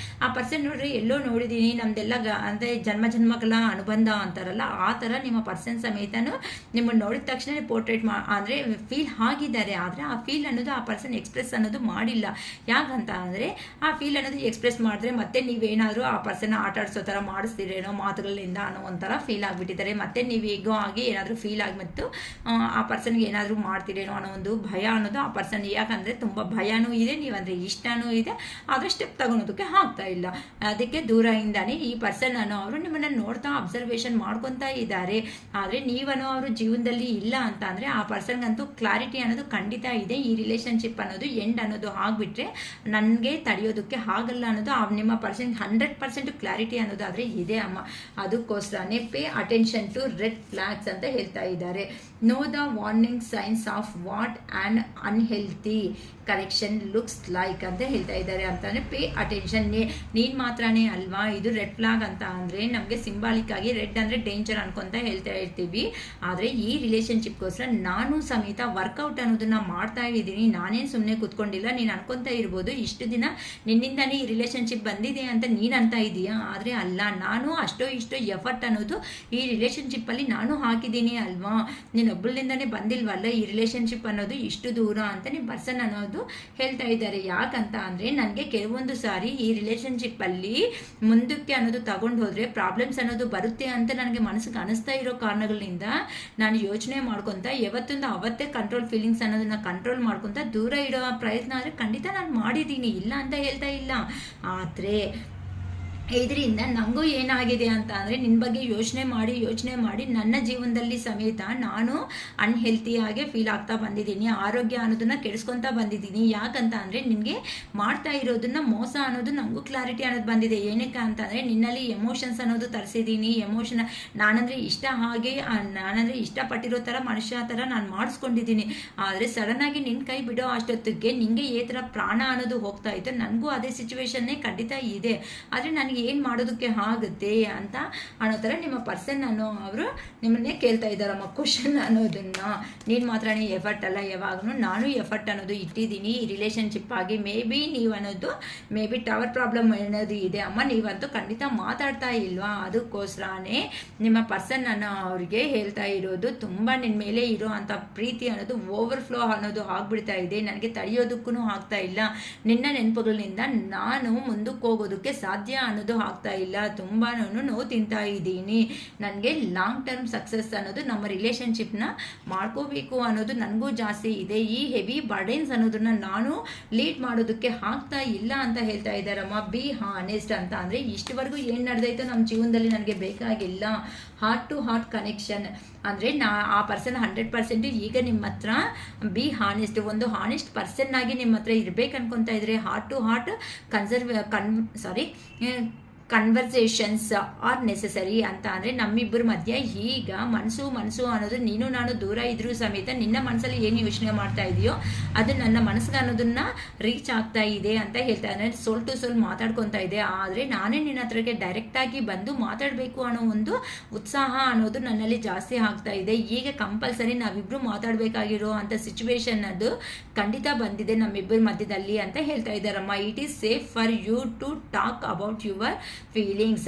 ಆ ಪರ್ಸನ್ ನೋಡ್ರಿ ಎಲ್ಲೋ ನೋಡಿದ್ದೀನಿ, ನಮ್ದೆಲ್ಲ ಅಂದರೆ ಜನ್ಮಗಳ ಅನುಬಂಧ ಅಂತಾರಲ್ಲ ಆ ಥರ ನಿಮ್ಮ ಪರ್ಸನ್ ಸಮೇತನೂ ನಿಮ್ಮನ್ನು ನೋಡಿದ ತಕ್ಷಣ ಪೋರ್ಟ್ರೇಟ್ ಅಂದರೆ ಫೀಲ್ ಆಗಿದ್ದಾರೆ. ಆದರೆ ಆ ಫೀಲ್ ಅನ್ನೋದು ಆ ಪರ್ಸನ್ ಎಕ್ಸ್ಪ್ರೆಸ್ ಅನ್ನೋದು ಮಾಡಿಲ್ಲ. ಯಾಕಂತ ಅಂದರೆ ಆ ಫೀಲ್ ಅನ್ನೋದು ಎಕ್ಸ್ಪ್ರೆಸ್ ಮಾಡಿದ್ರೆ ಮತ್ತೆ ನೀವೇನಾದರೂ ಆ ಪರ್ಸನ್ ಆಟ ಆಡಿಸೋ ಥರ ಮಾಡಿಸ್ತೀರೇನೋ ಮಾತುಗಳಿಂದ ಅನ್ನೋ ಒಂಥರ ಫೀಲ್ ಆಗಿಬಿಟ್ಟಿದ್ದಾರೆ. ಮತ್ತೆ ನೀವು ಈಗೋ ಆಗಿ ಏನಾದರೂ ಫೀಲ್ ಆಗಿ ಮತ್ತು ಆ ಪರ್ಸನ್ಗೆ ಏನಾದರೂ ಮಾಡ್ತೀರೇನೋ ಅನ್ನೋ ಒಂದು ಭಯ ಅನ್ನೋದು ಆ ಪರ್ಸನ್. ಯಾಕಂದರೆ ತುಂಬ ಭಯನೂ ಇದೆ, ನೀವಂದರೆ ಇಷ್ಟನೂ ಇದೆ, ಆದರೆ ಸ್ಟೆಪ್ ತಗೊಳೋದಕ್ಕೆ ಆಗ್ತಾ ಇಲ್ಲ. ಅದಕ್ಕೆ ದೂರದಿಂದಾನೇ ಈ ಪರ್ಸನ್ ಅನ್ನೋ ಅವರು ನಿಮ್ಮನ್ನು ನೋಡ್ತಾ ಅಬ್ಸರ್ವೇಷನ್ ಮಾಡ್ಕೊತಾ ಇದ್ದಾರೆ. ಆದರೆ ನೀವನ್ನೋ ಅವರು ಜೀವನದಲ್ಲಿ ಇಲ್ಲ ಅಂತ ಅಂದರೆ ಆ ಪರ್ಸನ್ಗಂತೂ ಕ್ಲಾರಿಟಿ ಅನ್ನೋದು ಖಂಡಿತ ಇದೆ. ಈ ರಿಲೇಷನ್ಶಿಪ್ ಅನ್ನೋದು ಎಂಡ್ ಅನ್ನೋದು ಆಗಿಬಿಟ್ರೆ ನನಗೆ ತಡೆಯೋದಕ್ಕೆ ಆಗಲ್ಲ ಅನ್ನೋದು ನಿಮ್ಮ ಪರ್ಸನ್ಗೆ 100% ಕ್ಲಾರಿಟಿ ಅನ್ನೋದಾದರೆ ಇದೆ ಅಮ್ಮ. ಅದಕ್ಕೋಸ್ಕರನೇ pay attention to red flags ಅಂತ ಹೇಳ್ತಾ ಇದ್ದಾರೆ. Know the warning signs of what and unhealthy correction looks like ಅಂತ ಹೇಳ್ತಾ ಇದ್ದಾರೆ. ಅಂತಂದರೆ ಪೇ ಅಟೆನ್ಷನ್. ನೀನು ಮಾತ್ರನೇ ಅಲ್ವಾ ಇದು ರೆಡ್ ಫ್ಲಾಗ್ ಅಂತ ಅಂದರೆ ನಮಗೆ ಸಿಂಬಾಲಿಕ್ ಆಗಿ ರೆಡ್ ಅಂದರೆ ಡೇಂಜರ್ ಅನ್ಕೊತ ಹೇಳ್ತಾ ಇರ್ತೀವಿ. ಆದರೆ ಈ ರಿಲೇಷನ್ಶಿಪ್ಗೋಸ್ಕರ ನಾನು ಸಮೇತ ವರ್ಕೌಟ್ ಅನ್ನೋದನ್ನ ಮಾಡ್ತಾ ಇದ್ದೀನಿ. ನಾನೇನು ಸುಮ್ಮನೆ ಕೂತ್ಕೊಂಡಿಲ್ಲ. ನೀನು ಅನ್ಕೊತಾ ಇರ್ಬೋದು ಇಷ್ಟು ದಿನ ನಿನ್ನಿಂದನೇ ಈ ರಿಲೇಷನ್ಶಿಪ್ ಬಂದಿದೆ ಅಂತ ನೀನು ಅಂತ ಇದೀಯಾ, ಆದರೆ ಅಲ್ಲ, ನಾನು ಅಷ್ಟೋ ಎಫರ್ಟ್ ಅನ್ನೋದು ಈ ರಿಲೇಷನ್ಶಿಪ್ಪಲ್ಲಿ ನಾನು ಹಾಕಿದ್ದೀನಿ ಅಲ್ವಾ. ನೀನೊಬ್ಬಳಿಂದನೇ ಬಂದಿಲ್ವಲ್ಲ ಈ ರಿಲೇಷನ್ಶಿಪ್ ಅನ್ನೋದು ಇಷ್ಟು ದೂರ ಅಂತ ನಿಮ್ಮ ಪರ್ಸನ್ ಅನ್ನೋದು ಹೇಳ್ತಾ ಇದ್ದಾರೆ. ಯಾಕಂತ ಅಂದರೆ ನನಗೆ ಕೆಲವೊಂದು ಸಾರಿ ಈ ರಿಲೇಷನ್ಶಿಪ್ಪಲ್ಲಿ ಮುಂದಕ್ಕೆ ಅನ್ನೋದು ತಗೊಂಡು ಹೋದರೆ ಪ್ರಾಬ್ಲಮ್ಸ್ ಅನ್ನೋದು ಬರುತ್ತೆ ಅಂತ ನನಗೆ ಮನಸ್ಸಿಗೆ ಅನಿಸ್ತಾ ಇರೋ ಕಾರಣಗಳಿಂದ ನಾನು ಯೋಚನೆ ಮಾಡ್ಕೊತ ಯಾವತ್ತೊಂದು ಅವತ್ತೇ ಕಂಟ್ರೋಲ್ ಫೀಲಿಂಗ್ಸ್ ಅನ್ನೋದನ್ನ ಕಂಟ್ರೋಲ್ ಮಾಡ್ಕೊತ ದೂರ ಇಡೋ ಪ್ರಯತ್ನ ಆದರೆ ಖಂಡಿತ ನಾನು ಮಾಡಿದ್ದೀನಿ, ಇಲ್ಲ ಅಂತ ಹೇಳ್ತಾ ಇಲ್ಲ. ಆದರೆ ಇದರಿಂದ ನನಗೂ ಏನಾಗಿದೆ ಅಂತ ಅಂದರೆ ನಿನ್ನ ಬಗ್ಗೆ ಯೋಚನೆ ಮಾಡಿ ನನ್ನ ಜೀವನದಲ್ಲಿ ಸಮೇತ ನಾನು ಅನ್ಹೆಲ್ತಿಯಾಗೆ ಫೀಲ್ ಆಗ್ತಾ ಬಂದಿದ್ದೀನಿ. ಆರೋಗ್ಯ ಅನ್ನೋದನ್ನು ಕೆಡಿಸ್ಕೊತಾ ಬಂದಿದ್ದೀನಿ. ಯಾಕಂತ ಅಂದರೆ ನಿನಗೆ ಮಾಡ್ತಾ ಇರೋದನ್ನ ಮೋಸ ಅನ್ನೋದು ನನಗೂ ಕ್ಲಾರಿಟಿ ಅನ್ನೋದು ಬಂದಿದೆ. ಏನಕ್ಕೆ ಅಂತಂದರೆ ನಿನ್ನಲ್ಲಿ ಎಮೋಷನ್ಸ್ ಅನ್ನೋದು ತರಿಸಿದ್ದೀನಿ. ನಾನಂದರೆ ನಾನಂದರೆ ಇಷ್ಟಪಟ್ಟಿರೋ ಥರ ಮನುಷ್ಯ ಥರ ನಾನು ಮಾಡಿಸ್ಕೊಂಡಿದ್ದೀನಿ. ಆದರೆ ಸಡನ್ನಾಗಿ ನಿನ್ನ ಕೈ ಬಿಡೋ ಅಷ್ಟೊತ್ತಿಗೆ ನಿನಗೆ ಏ ಥರ ಪ್ರಾಣ ಅನ್ನೋದು ಹೋಗ್ತಾ ಇತ್ತು. ನನಗೂ ಅದೇ ಸಿಚುವೇಶನ್ನೇ ಖಂಡಿತ ಇದೆ. ಆದರೆ ನನಗೆ ಏನು ಮಾಡೋದಕ್ಕೆ ಆಗುತ್ತೆ ಅಂತ ಅನ್ನೋ ಥರ ನಿಮ್ಮ ಪರ್ಸನ್ ಅವರು ನಿಮ್ಮನ್ನೇ ಕೇಳ್ತಾ ಇದ್ದಾರಮ್ಮ ಕ್ವಶನ್ ಅನ್ನೋದನ್ನು. ನೀನು ಮಾತ್ರ ಎಫರ್ಟ್ ಅಲ್ಲ, ಯಾವಾಗಲೂ ನಾನು ಎಫರ್ಟ್ ಅನ್ನೋದು ಇಟ್ಟಿದ್ದೀನಿ ಈ ರಿಲೇಷನ್ಶಿಪ್ ಆಗಿ. ಮೇ ಬಿ ನೀವು ಅನ್ನೋದು ಟವರ್ ಪ್ರಾಬ್ಲಮ್ ಅನ್ನೋದು ಇದೆ ಅಮ್ಮ, ನೀವಂತೂ ಖಂಡಿತ ಮಾತಾಡ್ತಾ ಇಲ್ವಾ, ಅದಕ್ಕೋಸ್ಕರನೇ ನಿಮ್ಮ ಪರ್ಸನ್ ಅವ್ರಿಗೆ ಹೇಳ್ತಾ ಇರೋದು ತುಂಬ ನಿನ್ನ ಮೇಲೆ ಇರೋ ಅಂಥ ಪ್ರೀತಿ ಅನ್ನೋದು ಓವರ್ಫ್ಲೋ ಅನ್ನೋದು ಆಗ್ಬಿಡ್ತಾ ಇದೆ, ನನಗೆ ತಡೆಯೋದಕ್ಕೂ ಆಗ್ತಾ ಇಲ್ಲ, ನಿನ್ನ ನೆನಪುಗಳಿಂದ ನಾನು ಮುಂದಕ್ಕೆ ಹೋಗೋದಕ್ಕೆ ಸಾಧ್ಯ ಅನ್ನೋದು ಆಗ್ತಾ ಇಲ್ಲ, ತುಂಬಾ ನೋವು ತಿಂತಾ ಇದ್ದೀನಿ, ನನಗೆ ಲಾಂಗ್ ಟರ್ಮ್ ಸಕ್ಸಸ್ ಅನ್ನೋದು ನಮ್ಮ ರಿಲೇಷನ್ಶಿಪ್ನ ಮಾಡ್ಕೋಬೇಕು ಅನ್ನೋದು ನನಗೂ ಜಾಸ್ತಿ ಇದೆ, ಈ ಹೆವಿ ಬರ್ಡನ್ಸ್ ಅನ್ನೋದನ್ನ ನಾನು ಲೀಡ್ ಮಾಡೋದಕ್ಕೆ ಆಗ್ತಾ ಇಲ್ಲ ಅಂತ ಹೇಳ್ತಾ ಇದ್ದಾರಮ್ಮ. ಬಿ ಹಾನೆಸ್ಟ್ ಅಂತ ಅಂದರೆ ಇಷ್ಟವರೆಗೂ ಏನು ನಡೆದೈತೋ ನಮ್ಮ ಜೀವನದಲ್ಲಿ ನನಗೆ ಬೇಕಾಗಿಲ್ಲ. ಹಾರ್ಟ್ ಟು ಹಾರ್ಟ್ ಕನೆಕ್ಷನ್ ಅಂದರೆ ಆ ಪರ್ಸನ್ 100% ಈಗ ನಿಮ್ಮ ಹತ್ರ ಬಿ ಹಾನೆಸ್ಟ್, ಒಂದು ಹಾನೆಸ್ಟ್ ಪರ್ಸನ್ ಆಗಿ ನಿಮ್ಮ ಹತ್ರ ಇರಬೇಕು ಅನ್ಕೊತಾ ಇದ್ರೆ heart to heart conversations are necessary ಅಂತ ಅಂದರೆ ನಮ್ಮಿಬ್ಬರ ಮಧ್ಯೆ ಈಗ ಮನಸ್ಸು ಅನ್ನೋದು ನೀನು ನಾನು ದೂರ ಇದ್ರೂ ಸಮೇತ ನಿನ್ನ ಮನಸ್ಸಲ್ಲಿ ಏನು ಯೋಚನೆ ಮಾಡ್ತಾ ಇದೆಯೋ ಅದು ನನ್ನ ಮನಸ್ಸಿಗೆ ಅನ್ನೋದನ್ನ ರೀಚ್ ಆಗ್ತಾ ಇದೆ ಅಂತ ಹೇಳ್ತಾ ಇದ್ದಾರೆ. ಸೋಲ್ ಟು ಸೋಲ್ ಮಾತಾಡ್ಕೊತಾ ಇದೆ, ಆದರೆ ನಾನೇ ನಿನ್ನ ಹತ್ರಕ್ಕೆ ಡೈರೆಕ್ಟಾಗಿ ಬಂದು ಮಾತಾಡಬೇಕು ಅನ್ನೋ ಒಂದು ಉತ್ಸಾಹ ಅನ್ನೋದು ನನ್ನಲ್ಲಿ ಜಾಸ್ತಿ ಆಗ್ತಾ ಇದೆ. ಈಗ ಕಂಪಲ್ಸರಿ ನಾವಿಬ್ಬರು ಮಾತಾಡಬೇಕಾಗಿರೋ ಅಂಥ ಸಿಚುವೇಶನ್ ಅದು ಖಂಡಿತ ಬಂದಿದೆ ನಮ್ಮಿಬ್ಬರ ಮಧ್ಯದಲ್ಲಿ ಅಂತ ಹೇಳ್ತಾ ಇದ್ದಾರಮ್ಮ. It is safe for you to talk about your feelings.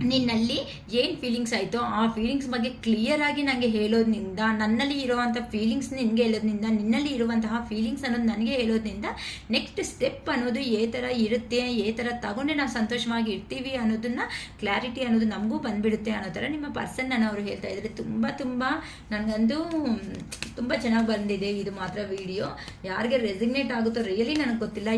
ನಿನ್ನಲ್ಲಿ ಏನು ಫೀಲಿಂಗ್ಸ್ ಆಯಿತೋ ಆ ಫೀಲಿಂಗ್ಸ್ ಬಗ್ಗೆ ಕ್ಲಿಯರ್ ಆಗಿ ನನಗೆ ಹೇಳೋದ್ರಿಂದ, ನನ್ನಲ್ಲಿ ಇರುವಂಥ ಫೀಲಿಂಗ್ಸ್ ನಿನಗೆ ಹೇಳೋದ್ರಿಂದ, ನಿನ್ನಲ್ಲಿ ಇರುವಂತಹ ಫೀಲಿಂಗ್ಸ್ ಅನ್ನೋದು ನನಗೆ ಹೇಳೋದ್ರಿಂದ ನೆಕ್ಸ್ಟ್ ಸ್ಟೆಪ್ ಅನ್ನೋದು ಥರ ಇರುತ್ತೆ, ಥರ ತಗೊಂಡೆ ನಾವು ಸಂತೋಷವಾಗಿ ಇರ್ತೀವಿ ಅನ್ನೋದನ್ನ ಕ್ಲಾರಿಟಿ ಅನ್ನೋದು ನಮಗೂ ಬಂದ್ಬಿಡುತ್ತೆ ಅನ್ನೋ ಥರ ನಿಮ್ಮ ಪರ್ಸನ್ ಅವರು ಹೇಳ್ತಾ ಇದ್ದಾರೆ. ತುಂಬ ನನಗಂತೂ ತುಂಬ ಚೆನ್ನಾಗಿ ಬಂದಿದೆ ಇದು ಮಾತ್ರ ವಿಡಿಯೋ. ಯಾರಿಗೆ ರೆಸಿಗ್ನೇಟ್ ಆಗುತ್ತೋ ರಿಯಲಿ ನನಗೆ ಗೊತ್ತಿಲ್ಲ.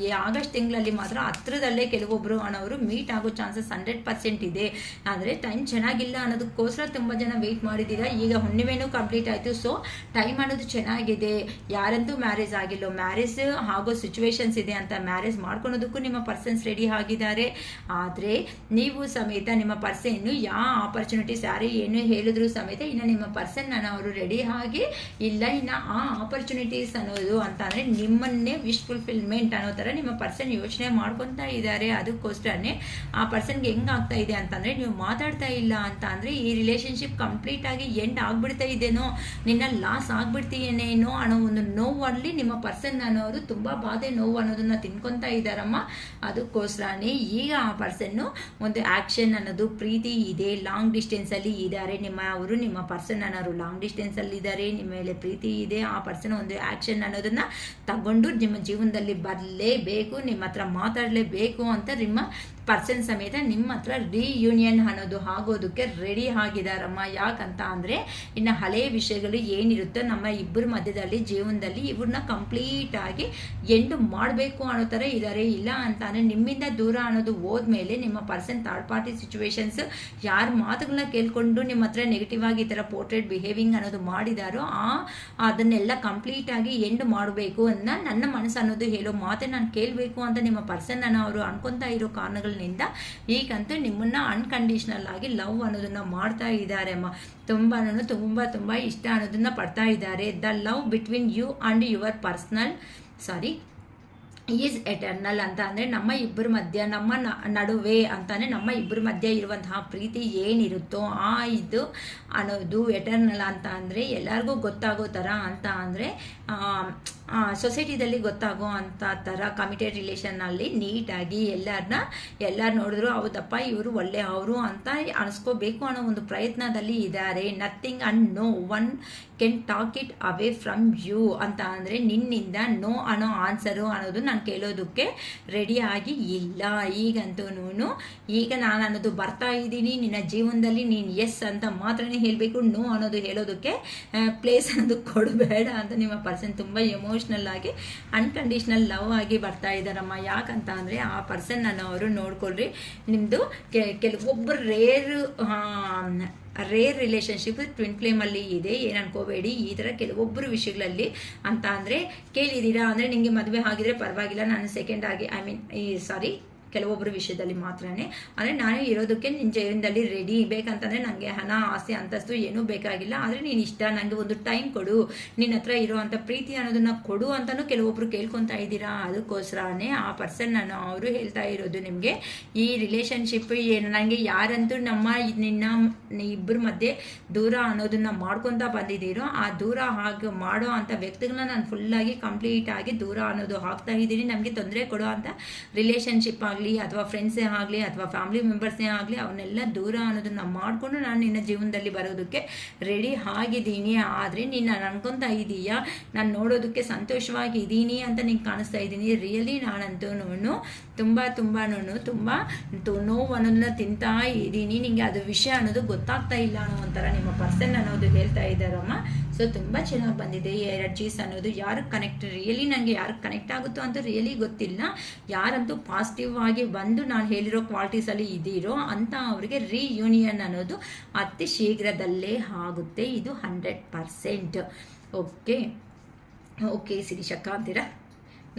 ಈ ಆಗಸ್ಟ್ ತಿಂಗಳಲ್ಲಿ ಮಾತ್ರ ಹತ್ರದಲ್ಲೇ ಕೆಲವೊಬ್ಬರು ಅನ್ನೋರು ಮೀಟ್ ಆಗೋ ಚಾನ್ಸಸ್ 100% ಇದೆ. ಆದರೆ ಟೈಮ್ ಚೆನ್ನಾಗಿಲ್ಲ ಅನ್ನೋದಕ್ಕೋಸ್ಕರ ತುಂಬ ಜನ ವೆಯ್ಟ್ ಮಾಡಿದ್ದೀರಾ. ಈಗ ಹುಣ್ಣಿಮೆನೂ ಕಂಪ್ಲೀಟ್ ಆಯಿತು, ಸೊ ಟೈಮ್ ಅನ್ನೋದು ಚೆನ್ನಾಗಿದೆ. ಯಾರಂತೂ ಮ್ಯಾರೇಜ್ ಆಗಿಲ್ಲ, ಮ್ಯಾರೇಜ್ ಆಗೋ ಸಿಚುವೇಶನ್ಸ್ ಇದೆ ಅಂತ ಮ್ಯಾರೇಜ್ ಮಾಡ್ಕೊಳೋದಕ್ಕೂ ನಿಮ್ಮ ಪರ್ಸನ್ಸ್ ರೆಡಿ ಆಗಿದ್ದಾರೆ. ಆದರೆ ನೀವು ಸಮೇತ ನಿಮ್ಮ ಪರ್ಸನ್ ಯಾವ ಆಪರ್ಚುನಿಟೀಸ್ ಯಾರೇ ಏನು ಹೇಳಿದ್ರು ಸಮೇತ ಇನ್ನು ನಿಮ್ಮ ಪರ್ಸನ್ ಅವರು ರೆಡಿ ಆಗಿ ಇಲ್ಲ, ಇನ್ನು ಆ ಆಪರ್ಚುನಿಟೀಸ್ ಅನ್ನೋದು ಅಂತ ಅಂದರೆ ನಿಮ್ಮನ್ನೇ ವಿಶ್ ಫುಲ್ಫಿಲ್ಮೆಂಟ್ ಅನ್ನೋ ಥರ ನಿಮ್ಮ ಪರ್ಸನ್ ಯೋಚನೆ ಮಾಡ್ಕೊತಾ ಇದ್ದಾರೆ. ಅದಕ್ಕೋಸ್ಕರನೇ ಆ ಪರ್ಸನ್ಗೆ ಹೆಂಗೆ ಆಗ್ತಾ ಇದೆ ಅಂತಂದರೆ ನೀವು ಮಾತಾಡ್ತಾ ಇಲ್ಲ ಅಂತ ಅಂದರೆ ಈ ರಿಲೇಷನ್ಶಿಪ್ ಕಂಪ್ಲೀಟ್ ಆಗಿ ಎಂಡ್ ಆಗ್ಬಿಡ್ತಾ ಇದೇನೋ, ನಿನ್ನ ಲಾಸ್ ಆಗ್ಬಿಡ್ತೀಯೇನೇನೋ ಅನ್ನೋ ಒಂದು ನೋವಲ್ಲಿ ನಿಮ್ಮ ಪರ್ಸನ್ ಅನ್ನೋರು ತುಂಬ ಬಾಧೆ ನೋವು ಅನ್ನೋದನ್ನ ತಿನ್ಕೊತಾ ಇದ್ದಾರಮ್ಮ. ಅದಕ್ಕೋಸ್ಕರನೇ ಈಗ ಆ ಪರ್ಸನ್ನು ಒಂದು ಆ್ಯಕ್ಷನ್ ಅನ್ನೋದು ಪ್ರೀತಿ ಇದೆ, ಲಾಂಗ್ ಡಿಸ್ಟೆನ್ಸಲ್ಲಿ ಇದ್ದಾರೆ ನಿಮ್ಮ ಪರ್ಸನ್ ಅನ್ನೋರು ಲಾಂಗ್ ಡಿಸ್ಟೆನ್ಸಲ್ಲಿ ಇದ್ದಾರೆ, ನಿಮ್ಮ ಮೇಲೆ ಪ್ರೀತಿ ಇದೆ. ಆ ಪರ್ಸನ್ ಒಂದು ಆ್ಯಕ್ಷನ್ ಅನ್ನೋದನ್ನ ತಗೊಂಡು ನಿಮ್ಮ ಜೀವನದಲ್ಲಿ ಬರಲೇಬೇಕು, ನಿಮ್ಮ ಹತ್ರ ಮಾತಾಡಲೇಬೇಕು ಅಂತ ನಿಮ್ಮ ಪರ್ಸನ್ ಸಮೇತ ನಿಮ್ಮ ಹತ್ರ ರಿಯೂನಿಯನ್ ಅನ್ನೋದು ಆಗೋದಕ್ಕೆ ರೆಡಿ ಆಗಿದಾರಮ್ಮ. ಯಾಕಂತ ಅಂದರೆ ಇನ್ನು ಹಳೆಯ ವಿಷಯಗಳು ಏನಿರುತ್ತೋ ನಮ್ಮ ಇಬ್ಬರ ಮಧ್ಯದಲ್ಲಿ ಜೀವನದಲ್ಲಿ ಇವ್ರನ್ನ ಕಂಪ್ಲೀಟ್ ಆಗಿ ಎಂಡ್ ಮಾಡಬೇಕು ಅನ್ನೋ ಥರ ಇದ್ದಾರೆ. ಇಲ್ಲ ಅಂತ ಅಂದರೆ ನಿಮ್ಮಿಂದ ದೂರ ಅನ್ನೋದು ಹೋದ್ಮೇಲೆ ನಿಮ್ಮ ಪರ್ಸನ್ ಥರ್ಡ್ ಪಾರ್ಟಿ ಸಿಚುವೇಶನ್ಸ್ ಯಾರ ಮಾತುಗಳನ್ನ ಕೇಳ್ಕೊಂಡು ನಿಮ್ಮ ಹತ್ರ ನೆಗೆಟಿವ್ ಆಗಿ ಈ ಥರ ಪೋರ್ಟ್ರೇಟ್ ಬಿಹೇವಿಂಗ್ ಅನ್ನೋದು ಮಾಡಿದಾರೋ ಅದನ್ನೆಲ್ಲ ಕಂಪ್ಲೀಟ್ ಆಗಿ ಎಂಡ್ ಮಾಡಬೇಕು ಅನ್ನೋ ನನ್ನ ಮನಸ್ಸು ಅನ್ನೋದು ಹೇಳೋ ಮಾತೆ ನಾನು ಕೇಳಬೇಕು ಅಂತ ನಿಮ್ಮ ಪರ್ಸನ್ ಅವರು ಅನ್ಕೊತಾ ಇರೋ ಕಾರಣಗಳು ಈಗಂತೂ ನಿಮ್ಮನ್ನ ಅನ್ಕಂಡೀಷನಲ್ ಆಗಿ ಲವ್ ಅನ್ನೋದನ್ನ ಮಾಡ್ತಾ ಇದ್ದಾರೆ ಅಮ್ಮ. ತುಂಬ ಇಷ್ಟ ಅನ್ನೋದನ್ನ ಪಡ್ತಾ ಇದ್ದಾರೆ. The love between you and your personal is eternal ಅಂತ ಅಂದರೆ ನಮ್ಮ ಇಬ್ಬರ ಮಧ್ಯ ನಮ್ಮ ನಡುವೆ ಅಂತಾನೆ ನಮ್ಮ ಇಬ್ಬರ ಮಧ್ಯ ಇರುವಂತಹ ಪ್ರೀತಿ ಏನಿರುತ್ತೋ ಇದು ಅನ್ನೋದು ಎಟರ್ನಲ್ ಅಂತ ಅಂದರೆ ಎಲ್ಲರಿಗೂ ಗೊತ್ತಾಗೋ ಥರ ಅಂತ ಅಂದರೆ ಸೊಸೈಟಿದಲ್ಲಿ ಗೊತ್ತಾಗೋ ಅಂಥ ಥರ ಕಮಿಟೆಡ್ ರಿಲೇಷನ್ನಲ್ಲಿ ನೀಟಾಗಿ ಎಲ್ಲರೂ ನೋಡಿದ್ರು ಹೌದಪ್ಪ ಇವರು ಒಳ್ಳೆ ಅವರು ಅಂತ ಅನಿಸ್ಕೋಬೇಕು ಅನ್ನೋ ಒಂದು ಪ್ರಯತ್ನದಲ್ಲಿ ಇದ್ದಾರೆ. Nothing and no one can talk it away from you ಅಂತ ಅಂದರೆ ನಿನ್ನಿಂದ ನೋ ಅನ್ನೋ ಆನ್ಸರು ಅನ್ನೋದು ನಾನು ಕೇಳೋದಕ್ಕೆ ರೆಡಿಯಾಗಿ ಇಲ್ಲ. ಈಗಂತೂ ಈಗ ನಾನು ಅನ್ನೋದು ಬರ್ತಾ ಇದ್ದೀನಿ ನಿನ್ನ ಜೀವನದಲ್ಲಿ, ನೀನು ಎಸ್ ಅಂತ ಮಾತ್ರನೇ ಹೇಳಬೇಕು, ನೋ ಅನ್ನೋದು ಹೇಳೋದಕ್ಕೆ ಪ್ಲೇಸ್ ಅನ್ನೋದು ಕೊಡಬೇಡ ಅಂತ ನಿಮ್ಮ ಪರ್ಸನ್ ತುಂಬ ಎಮೋಷ್ನಲ್ ಆಗಿ ಅನ್ಕಂಡೀಷ್ನಲ್ ಲವ್ ಆಗಿ ಬರ್ತಾ ಇದ್ದಾರಮ್ಮ. ಯಾಕಂತ ಅಂದರೆ ಆ ಪರ್ಸನ್ ಅವರು ನೋಡ್ಕೊಳ್ರಿ, ನಿಮ್ಮದು ಕೆಲವೊಬ್ಬರು ರೇರ್ ರಿಲೇಷನ್ಶಿಪ್ ಟ್ವಿನ್ ಫ್ಲೇಮಲ್ಲಿ ಇದೆ, ಏನು ಅನ್ಕೋಬೇಡಿ. ಈ ಥರ ಕೆಲವೊಬ್ಬರು ವಿಷಯಗಳಲ್ಲಿ ಅಂತ ಅಂದರೆ ಕೇಳಿದ್ದೀರಾ ಅಂದರೆ ನಿಮಗೆ ಮದುವೆ ಆಗಿದ್ರೆ ಪರವಾಗಿಲ್ಲ, ನಾನು ಸೆಕೆಂಡ್ ಆಗಿ ಕೆಲವೊಬ್ಬರ ವಿಷಯದಲ್ಲಿ ಮಾತ್ರನೇ. ಅಂದರೆ ನಾನು ಇರೋದಕ್ಕೆ ನಿನ್ನ ಜೀವನದಲ್ಲಿ ರೆಡಿ, ಬೇಕಂತಂದರೆ ನನಗೆ ಹಣ ಆಸೆ ಅಂತಸ್ತು ಏನೂ ಬೇಕಾಗಿಲ್ಲ, ಆದರೆ ನೀನು ಇಷ್ಟ, ನನಗೆ ಒಂದು ಟೈಮ್ ಕೊಡು, ನಿನ್ನ ಹತ್ರ ಇರೋವಂಥ ಪ್ರೀತಿ ಅನ್ನೋದನ್ನು ಕೊಡು ಅಂತಲೂ ಕೆಲವೊಬ್ಬರು ಕೇಳ್ಕೊತಾ ಇದ್ದೀರಾ. ಅದಕ್ಕೋಸ್ಕರನೇ ಆ ಪರ್ಸನ್ ನಾನು ಅವರು ಹೇಳ್ತಾ ಇರೋದು ನಿಮಗೆ, ಈ ರಿಲೇಷನ್ಶಿಪ್ ನನಗೆ ಯಾರಂತೂ ನಿನ್ನ ಇಬ್ಬರ ಮಧ್ಯೆ ದೂರ ಅನ್ನೋದನ್ನು ಮಾಡ್ಕೊತಾ ಬಂದಿದ್ದೀರೋ ಆ ದೂರ ಹಾಗೆ ಮಾಡೋ ಅಂಥ ವ್ಯಕ್ತಿಗಳನ್ನ ನಾನು ಫುಲ್ಲಾಗಿ ಕಂಪ್ಲೀಟಾಗಿ ದೂರ ಅನ್ನೋದು ಹಾಕ್ತಾ ಇದ್ದೀನಿ. ನಮಗೆ ತೊಂದರೆ ಕೊಡೋ ಅಂಥ ರಿಲೇಷನ್ಶಿಪ್ ಆಗಲಿ ಅಥವಾ ಫ್ರೆಂಡ್ಸೇ ಆಗಲಿ ಅಥವಾ ಫ್ಯಾಮಿಲಿ ಮೆಂಬರ್ಸೇ ಆಗಲಿ ಅವನ್ನೆಲ್ಲ ದೂರ ಅನ್ನೋದನ್ನು ಮಾಡಿಕೊಂಡು ನಾನು ನಿನ್ನ ಜೀವನದಲ್ಲಿ ಬರೋದಕ್ಕೆ ರೆಡಿ ಆಗಿದ್ದೀನಿ. ಆದರೆ ನೀನು ಅನ್ಕೊತಾ ಇದ್ದೀಯಾ ನಾನು ನೋಡೋದಕ್ಕೆ ಸಂತೋಷವಾಗಿದ್ದೀನಿ ಅಂತ ನಿಂಗೆ ಕಾಣಿಸ್ತಾ ಇದ್ದೀನಿ. ರಿಯಲಿ ನಾನಂತೂ ತುಂಬ ನೋವು ಅನ್ನೋದನ್ನ ತಿಂತಾ ಇದ್ದೀನಿ. ನಿಮಗೆ ಅದು ವಿಷಯ ಅನ್ನೋದು ಗೊತ್ತಾಗ್ತಾ ಇಲ್ಲ ಅನ್ನೋ ಒಂಥರ ನಿಮ್ಮ ಪರ್ಸನ್ ಅನ್ನೋದು ಹೇಳ್ತಾ ಇದ್ದಾರಮ್ಮ. ಸೊ ತುಂಬ ಚೆನ್ನಾಗಿ ಬಂದಿದೆ ಈ ಎನರ್ಜೀಸ್ ಅನ್ನೋದು. ಯಾರಿಗೆ ಕನೆಕ್ಟ್ ರಿಯಲಿ ನನಗೆ ಯಾರಿಗೆ ಕನೆಕ್ಟ್ ಆಗುತ್ತೋ ಅಂತ ರಿಯಲಿ ಗೊತ್ತಿಲ್ಲ. ಯಾರಂತೂ ಪಾಸಿಟಿವ್ ಆಗಿ ಬಂದು ನಾನು ಹೇಳಿರೋ ಕ್ವಾಲಿಟೀಸಲ್ಲಿ ಇದ್ದೀರೋ ಅಂತ ಅವರಿಗೆ ರಿಯೂನಿಯನ್ ಅನ್ನೋದು ಅತಿ ಶೀಘ್ರದಲ್ಲೇ ಆಗುತ್ತೆ. ಇದು 100%. ಓಕೆ ಶಿರೀಷಕ್ಕ ಅಂತೀರಾ.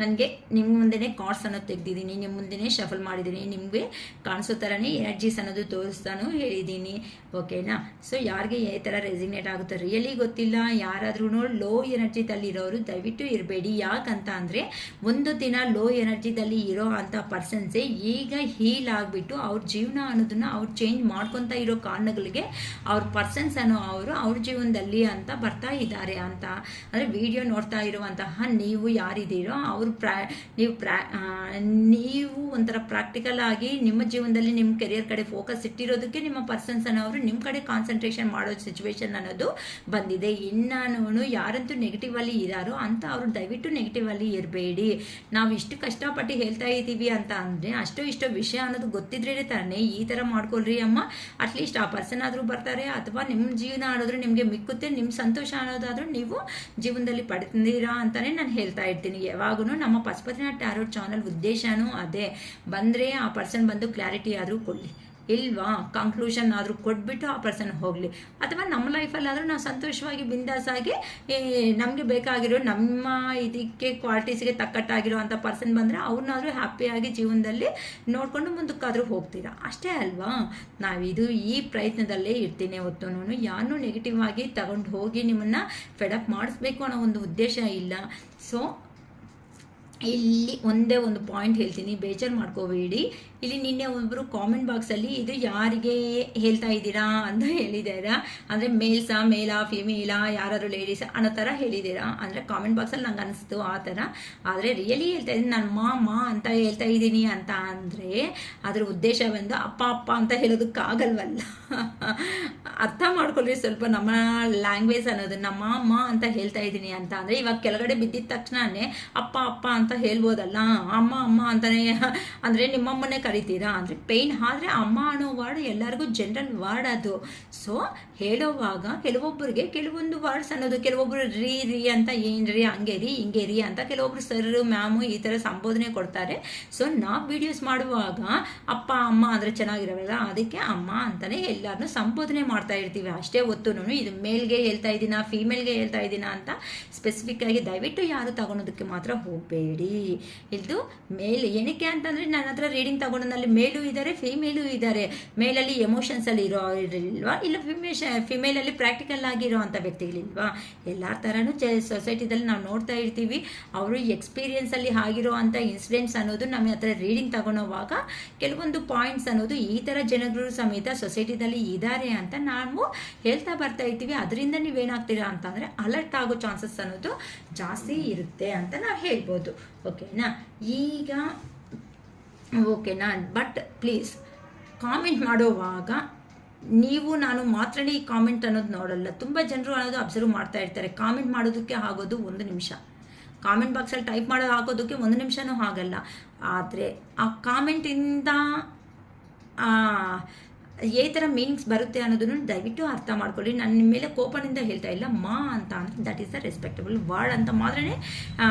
ನನಗೆ ನಿಮ್ಮ ಮುಂದೆನೇ ಕಾರ್ಡ್ಸ್ ಅನ್ನೋದು ತೆಗೆದಿದ್ದೀನಿ, ನಿಮ್ಮ ಮುಂದೆನೇ ಶಫಲ್ ಮಾಡಿದ್ದೀನಿ, ನಿಮಗೆ ಕಾಣಿಸೋ ಥರನೇ ಎನರ್ಜೀಸ್ ಅನ್ನೋದು ತೋರಿಸ್ತಾನು ಹೇಳಿದ್ದೀನಿ. ಓಕೆನಾ. ಸೊ ಯಾರಿಗೆ ಈ ಥರ ರೆಸಿಗ್ನೇಟ್ ಆಗುತ್ತೆ ರಿಯಲಿ ಗೊತ್ತಿಲ್ಲ. ಯಾರಾದ್ರೂ ಲೋ ಎನರ್ಜಿದಲ್ಲಿರೋರು ದಯವಿಟ್ಟು ಇರಬೇಡಿ. ಯಾಕಂತ ಅಂದರೆ ಒಂದು ದಿನ ಲೋ ಎನರ್ಜಿದಲ್ಲಿ ಇರೋ ಅಂಥ ಪರ್ಸನ್ಸೇ ಈಗ ಹೀಲ್ ಆಗಿಬಿಟ್ಟು ಅವ್ರ ಜೀವನ ಅನ್ನೋದನ್ನು ಅವ್ರು ಚೇಂಜ್ ಮಾಡ್ಕೊತಾ ಇರೋ ಕಾರಣಗಳಿಗೆ ಅವ್ರ ಪರ್ಸನ್ಸ್ ಅನ್ನೋ ಅವ್ರ ಜೀವನದಲ್ಲಿ ಅಂತ ಬರ್ತಾ ಇದ್ದಾರೆ ಅಂತ. ಅಂದರೆ ವಿಡಿಯೋ ನೋಡ್ತಾ ಇರುವಂತಹ ನೀವು ಯಾರಿದ್ದೀರೋ ನೀವು ಒಂಥರ ಪ್ರಾಕ್ಟಿಕಲ್ ಆಗಿ ನಿಮ್ಮ ಜೀವನದಲ್ಲಿ ನಿಮ್ಮ ಕೆರಿಯರ್ ಕಡೆ ಫೋಕಸ್ ಇಟ್ಟಿರೋದಕ್ಕೆ ನಿಮ್ಮ ಪರ್ಸನ್ಸ್ ಅನ್ನೋರು ನಿಮ್ಮ ಕಡೆ ಕಾನ್ಸಂಟ್ರೇಷನ್ ಮಾಡೋ ಸಿಚುವೇಶನ್ ಅನ್ನೋದು ಬಂದಿದೆ. ಇನ್ನು ಯಾರಂತೂ ನೆಗೆಟಿವ್ ಅಲ್ಲಿ ಇದ್ದಾರೋ ಅಂತ ಅವರು ದಯವಿಟ್ಟು ನೆಗೆಟಿವ್ ಅಲ್ಲಿ ಇರಬೇಡಿ. ನಾವು ಇಷ್ಟು ಕಷ್ಟಪಟ್ಟು ಹೇಳ್ತಾ ಇದ್ದೀವಿ ಅಂತ ಅಂದರೆ ಇಷ್ಟೋ ವಿಷಯ ಅನ್ನೋದು ಗೊತ್ತಿದ್ರೆ ತಾನೇ ಈ ಥರ ಮಾಡ್ಕೊಳ್ರಿ ಅಮ್ಮ. ಅಟ್ಲೀಸ್ಟ್ ಆ ಪರ್ಸನ್ ಆದರೂ ಬರ್ತಾರೆ ಅಥವಾ ನಿಮ್ಮ ಜೀವನ ಅನ್ನೋದ್ರು ನಿಮಗೆ ಮಿಕ್ಕುತ್ತೆ, ನಿಮ್ಮ ಸಂತೋಷ ಅನ್ನೋದಾದರೂ ನೀವು ಜೀವನದಲ್ಲಿ ಪಡೆದಿರಾ ಅಂತಲೇ ನಾನು ಹೇಳ್ತಾ ಇರ್ತೀನಿ. ಯಾವಾಗೂ ನಮ್ಮ ಪಶುಪತಿನಾಥ್ ಟ್ಯಾರೋಟ್ ಚಾನಲ್ ಉದ್ದೇಶನೂ ಅದೇ. ಬಂದರೆ ಆ ಪರ್ಸನ್ ಬಂದು ಕ್ಲಾರಿಟಿ ಆದರೂ ಕೊಡಲಿ, ಇಲ್ವಾ ಕನ್ಕ್ಲೂಷನ್ ಆದರೂ ಕೊಟ್ಬಿಟ್ಟು ಆ ಪರ್ಸನ್ ಹೋಗಲಿ. ಅಥವಾ ನಮ್ಮ ಲೈಫಲ್ಲಾದರೂ ನಾವು ಸಂತೋಷವಾಗಿ ಬಿಂದಾಸಾಗಿ ನಮಗೆ ಬೇಕಾಗಿರೋ ನಮ್ಮ ಇದಕ್ಕೆ ಕ್ವಾಲಿಟೀಸ್ಗೆ ತಕ್ಕಟ್ಟಾಗಿರೋ ಅಂಥ ಪರ್ಸನ್ ಬಂದರೆ ಅವ್ರನ್ನಾದರೂ ಹ್ಯಾಪಿಯಾಗಿ ಜೀವನದಲ್ಲಿ ನೋಡಿಕೊಂಡು ಮುಂದಕ್ಕಾದರೂ ಹೋಗ್ತೀರಾ. ಅಷ್ಟೇ ಅಲ್ವಾ. ನಾವಿದು ಈ ಪ್ರಯತ್ನದಲ್ಲೇ ಇರ್ತೀನಿ. ಹೊತ್ತು ಯಾರನ್ನೂ ನೆಗೆಟಿವ್ ಆಗಿ ತಗೊಂಡು ಹೋಗಿ ನಿಮ್ಮನ್ನು ಫೆಡಪ್ ಮಾಡಿಸ್ಬೇಕು ಅನ್ನೋ ಒಂದು ಉದ್ದೇಶ ಇಲ್ಲ. ಸೊ ಇಲ್ಲಿ ಒಂದೇ ಒಂದು ಪಾಯಿಂಟ್ ಹೇಳ್ತೀನಿ, ಬೇಜಾರು ಮಾಡ್ಕೋಬೇಡಿ. ಇಲ್ಲಿ ನಿನ್ನೆ ಒಬ್ಬರು ಕಾಮೆಂಟ್ ಬಾಕ್ಸಲ್ಲಿ ಇದು ಯಾರಿಗೆ ಹೇಳ್ತಾ ಇದ್ದೀರಾ ಅಂತ ಹೇಳಿದ್ದೀರಾ, ಅಂದರೆ ಮೇಲಾ ಫಿಮೇಲಾ ಯಾರಾದರೂ ಲೇಡೀಸ್ ಅನ್ನೋ ಥರ ಹೇಳಿದ್ದೀರಾ. ಅಂದರೆ ಕಾಮೆಂಟ್ ಬಾಕ್ಸಲ್ಲಿ ನಂಗೆ ಅನಿಸ್ತು ಆ ಥರ. ಆದರೆ ರಿಯಲಿ ಹೇಳ್ತಾ ಇದ್ದೀನಿ ನಾನು ಮಾ ಅಂತ ಹೇಳ್ತಾ ಇದ್ದೀನಿ ಅಂತ ಅಂದರೆ ಅದರ ಉದ್ದೇಶ ಬಂದು ಅಪ್ಪ ಅಂತ ಹೇಳೋದಕ್ಕಾಗಲ್ವಲ್ಲ. ಅರ್ಥ ಮಾಡ್ಕೊಳ್ಳಿ ಸ್ವಲ್ಪ ನಮ್ಮ ಲ್ಯಾಂಗ್ವೇಜ್ ಅನ್ನೋದನ್ನ ಮಾ ಅಂತ ಹೇಳ್ತಾ ಇದ್ದೀನಿ ಅಂತ ಅಂದರೆ ಇವಾಗ ಕೆಳಗಡೆ ಬಿದ್ದಿದ ತಕ್ಷಣನೇ ಅಪ್ಪ ಅಂತ ಹೇಳ್ಬೋದಲ್ಲ. ಅಮ್ಮ ಅಂತಾನೆ ಅಂದರೆ ನಿಮ್ಮಮ್ಮನೇ ಕರಿತೀರಾ ಅಂದರೆ ಪೇಯ್ನ್ ಆದರೆ ಅಮ್ಮ ಅನ್ನೋ ವರ್ಡ್ ಎಲ್ಲರಿಗೂ ಜನರಲ್ ವರ್ಡ್ ಅದು. ಸೊ ಹೇಳೋವಾಗ ಕೆಲವೊಬ್ಬರಿಗೆ ಕೆಲವೊಂದು ವರ್ಡ್ಸ್ ಅನ್ನೋದು, ಕೆಲವೊಬ್ಬರು ರೀ ಅಂತ ಏನ್ರಿ ಹಂಗೆ ರೀ ಹಿಂಗೆ ರೀ ಅಂತ, ಕೆಲವೊಬ್ರು ಸರ್ ಮ್ಯಾಮು ಈ ಥರ ಸಂಬೋಧನೆ ಕೊಡ್ತಾರೆ. ಸೊ ನಾವು ವಿಡಿಯೋಸ್ ಮಾಡುವಾಗ ಅಪ್ಪ ಅಮ್ಮ ಅಂದರೆ ಚೆನ್ನಾಗಿರಲ್ಲ, ಅದಕ್ಕೆ ಅಮ್ಮ ಅಂತಲೇ ಎಲ್ಲರನ್ನೂ ಸಂಬೋಧನೆ ಮಾಡ್ತಾ ಇರ್ತೀವಿ. ಅಷ್ಟೇ ಹೊತ್ತು ಇದು ಮೇಲ್ಗೆ ಹೇಳ್ತಾ ಇದ್ದೀನಾ ಫೀಮೇಲ್ಗೆ ಹೇಳ್ತಾ ಇದ್ದೀನಾ ಅಂತ ಸ್ಪೆಸಿಫಿಕ್ ಆಗಿ ದಯವಿಟ್ಟು ಯಾರು ತಗೊಳೋದಕ್ಕೆ ಮಾತ್ರ ಹೋಗಬೇಡಿ. ಇದು ಮೇಲ್ ಏನಕ್ಕೆ ಅಂತಂದರೆ ನನ್ನ ಹತ್ರ ರೀಡಿಂಗ್ ತಗೊಂಡಲ್ಲಿ ಮೇಲೂ ಇದ್ದಾರೆ ಫಿಮೇಲೂ ಇದ್ದಾರೆ. ಮೇಲಲ್ಲಿ ಎಮೋಷನ್ಸಲ್ಲಿ ಇಲ್ವಾ, ಇಲ್ಲ ಫಿಮೇಲಲ್ಲಿ ಪ್ರಾಕ್ಟಿಕಲ್ ಆಗಿರೋ ಅಂಥ ವ್ಯಕ್ತಿಗಳಿಲ್ವಾ. ಎಲ್ಲರ ಥರನೂ ಸೊಸೈಟಿದಲ್ಲಿ ನಾವು ನೋಡ್ತಾ ಇರ್ತೀವಿ. ಅವರು ಎಕ್ಸ್ಪೀರಿಯನ್ಸಲ್ಲಿ ಆಗಿರೋ ಅಂಥ ಇನ್ಸಿಡೆಂಟ್ಸ್ ಅನ್ನೋದು ನಮ್ಮ ಹತ್ರ ರೀಡಿಂಗ್ ತಗೊಳೋವಾಗ ಕೆಲವೊಂದು ಪಾಯಿಂಟ್ಸ್ ಅನ್ನೋದು ಈ ಥರ ಜನಗಳು ಸಮೇತ ಸೊಸೈಟಿದಲ್ಲಿ ಇದ್ದಾರೆ ಅಂತ ನಾವು ಹೇಳ್ತಾ ಬರ್ತಾ ಇರ್ತೀವಿ. ಅದರಿಂದ ನೀವೇನಾಗ್ತೀರಾ ಅಂತಂದರೆ ಅಲರ್ಟ್ ಆಗೋ ಚಾನ್ಸಸ್ ಅನ್ನೋದು ಜಾಸ್ತಿ ಇರುತ್ತೆ ಅಂತ ನಾವು ಹೇಳ್ಬೋದು. ಓಕೆನಾ. ಈಗ ಓಕೆನಾ. ಬಟ್ ಪ್ಲೀಸ್ ಕಾಮೆಂಟ್ ಮಾಡೋವಾಗ ನೀವು ನಾನು ಮಾತ್ರನೇ ಈ ಕಾಮೆಂಟ್ ಅನ್ನೋದು ನೋಡಲ್ಲ. ತುಂಬ ಜನರು ಅನ್ನೋದು ಅಬ್ಸರ್ವ್ ಮಾಡ್ತಾ ಇರ್ತಾರೆ. ಕಾಮೆಂಟ್ ಮಾಡೋದಕ್ಕೆ ಆಗೋದು 1 ನಿಮಿಷ, ಕಾಮೆಂಟ್ ಬಾಕ್ಸಲ್ಲಿ ಟೈಪ್ ಮಾಡೋದು ಹಾಕೋದಕ್ಕೆ 1 ನಿಮಿಷನೂ ಆಗಲ್ಲ. ಆದರೆ ಆ ಕಾಮೆಂಟಿಂದ ಈ ಥರ ಮೀನಿಂಗ್ಸ್ ಬರುತ್ತೆ ಅನ್ನೋದನ್ನು ದಯವಿಟ್ಟು ಅರ್ಥ ಮಾಡ್ಕೊಳ್ಳಿ. ನಾನು ನಿಮ್ಮ ಮೇಲೆ ಕೋಪದಿಂದ ಹೇಳ್ತಾ ಇಲ್ಲ. ಅಂತ ಅಂದರೆ that is the respectable word ಅಂತ ಮಾತ್ರನೇ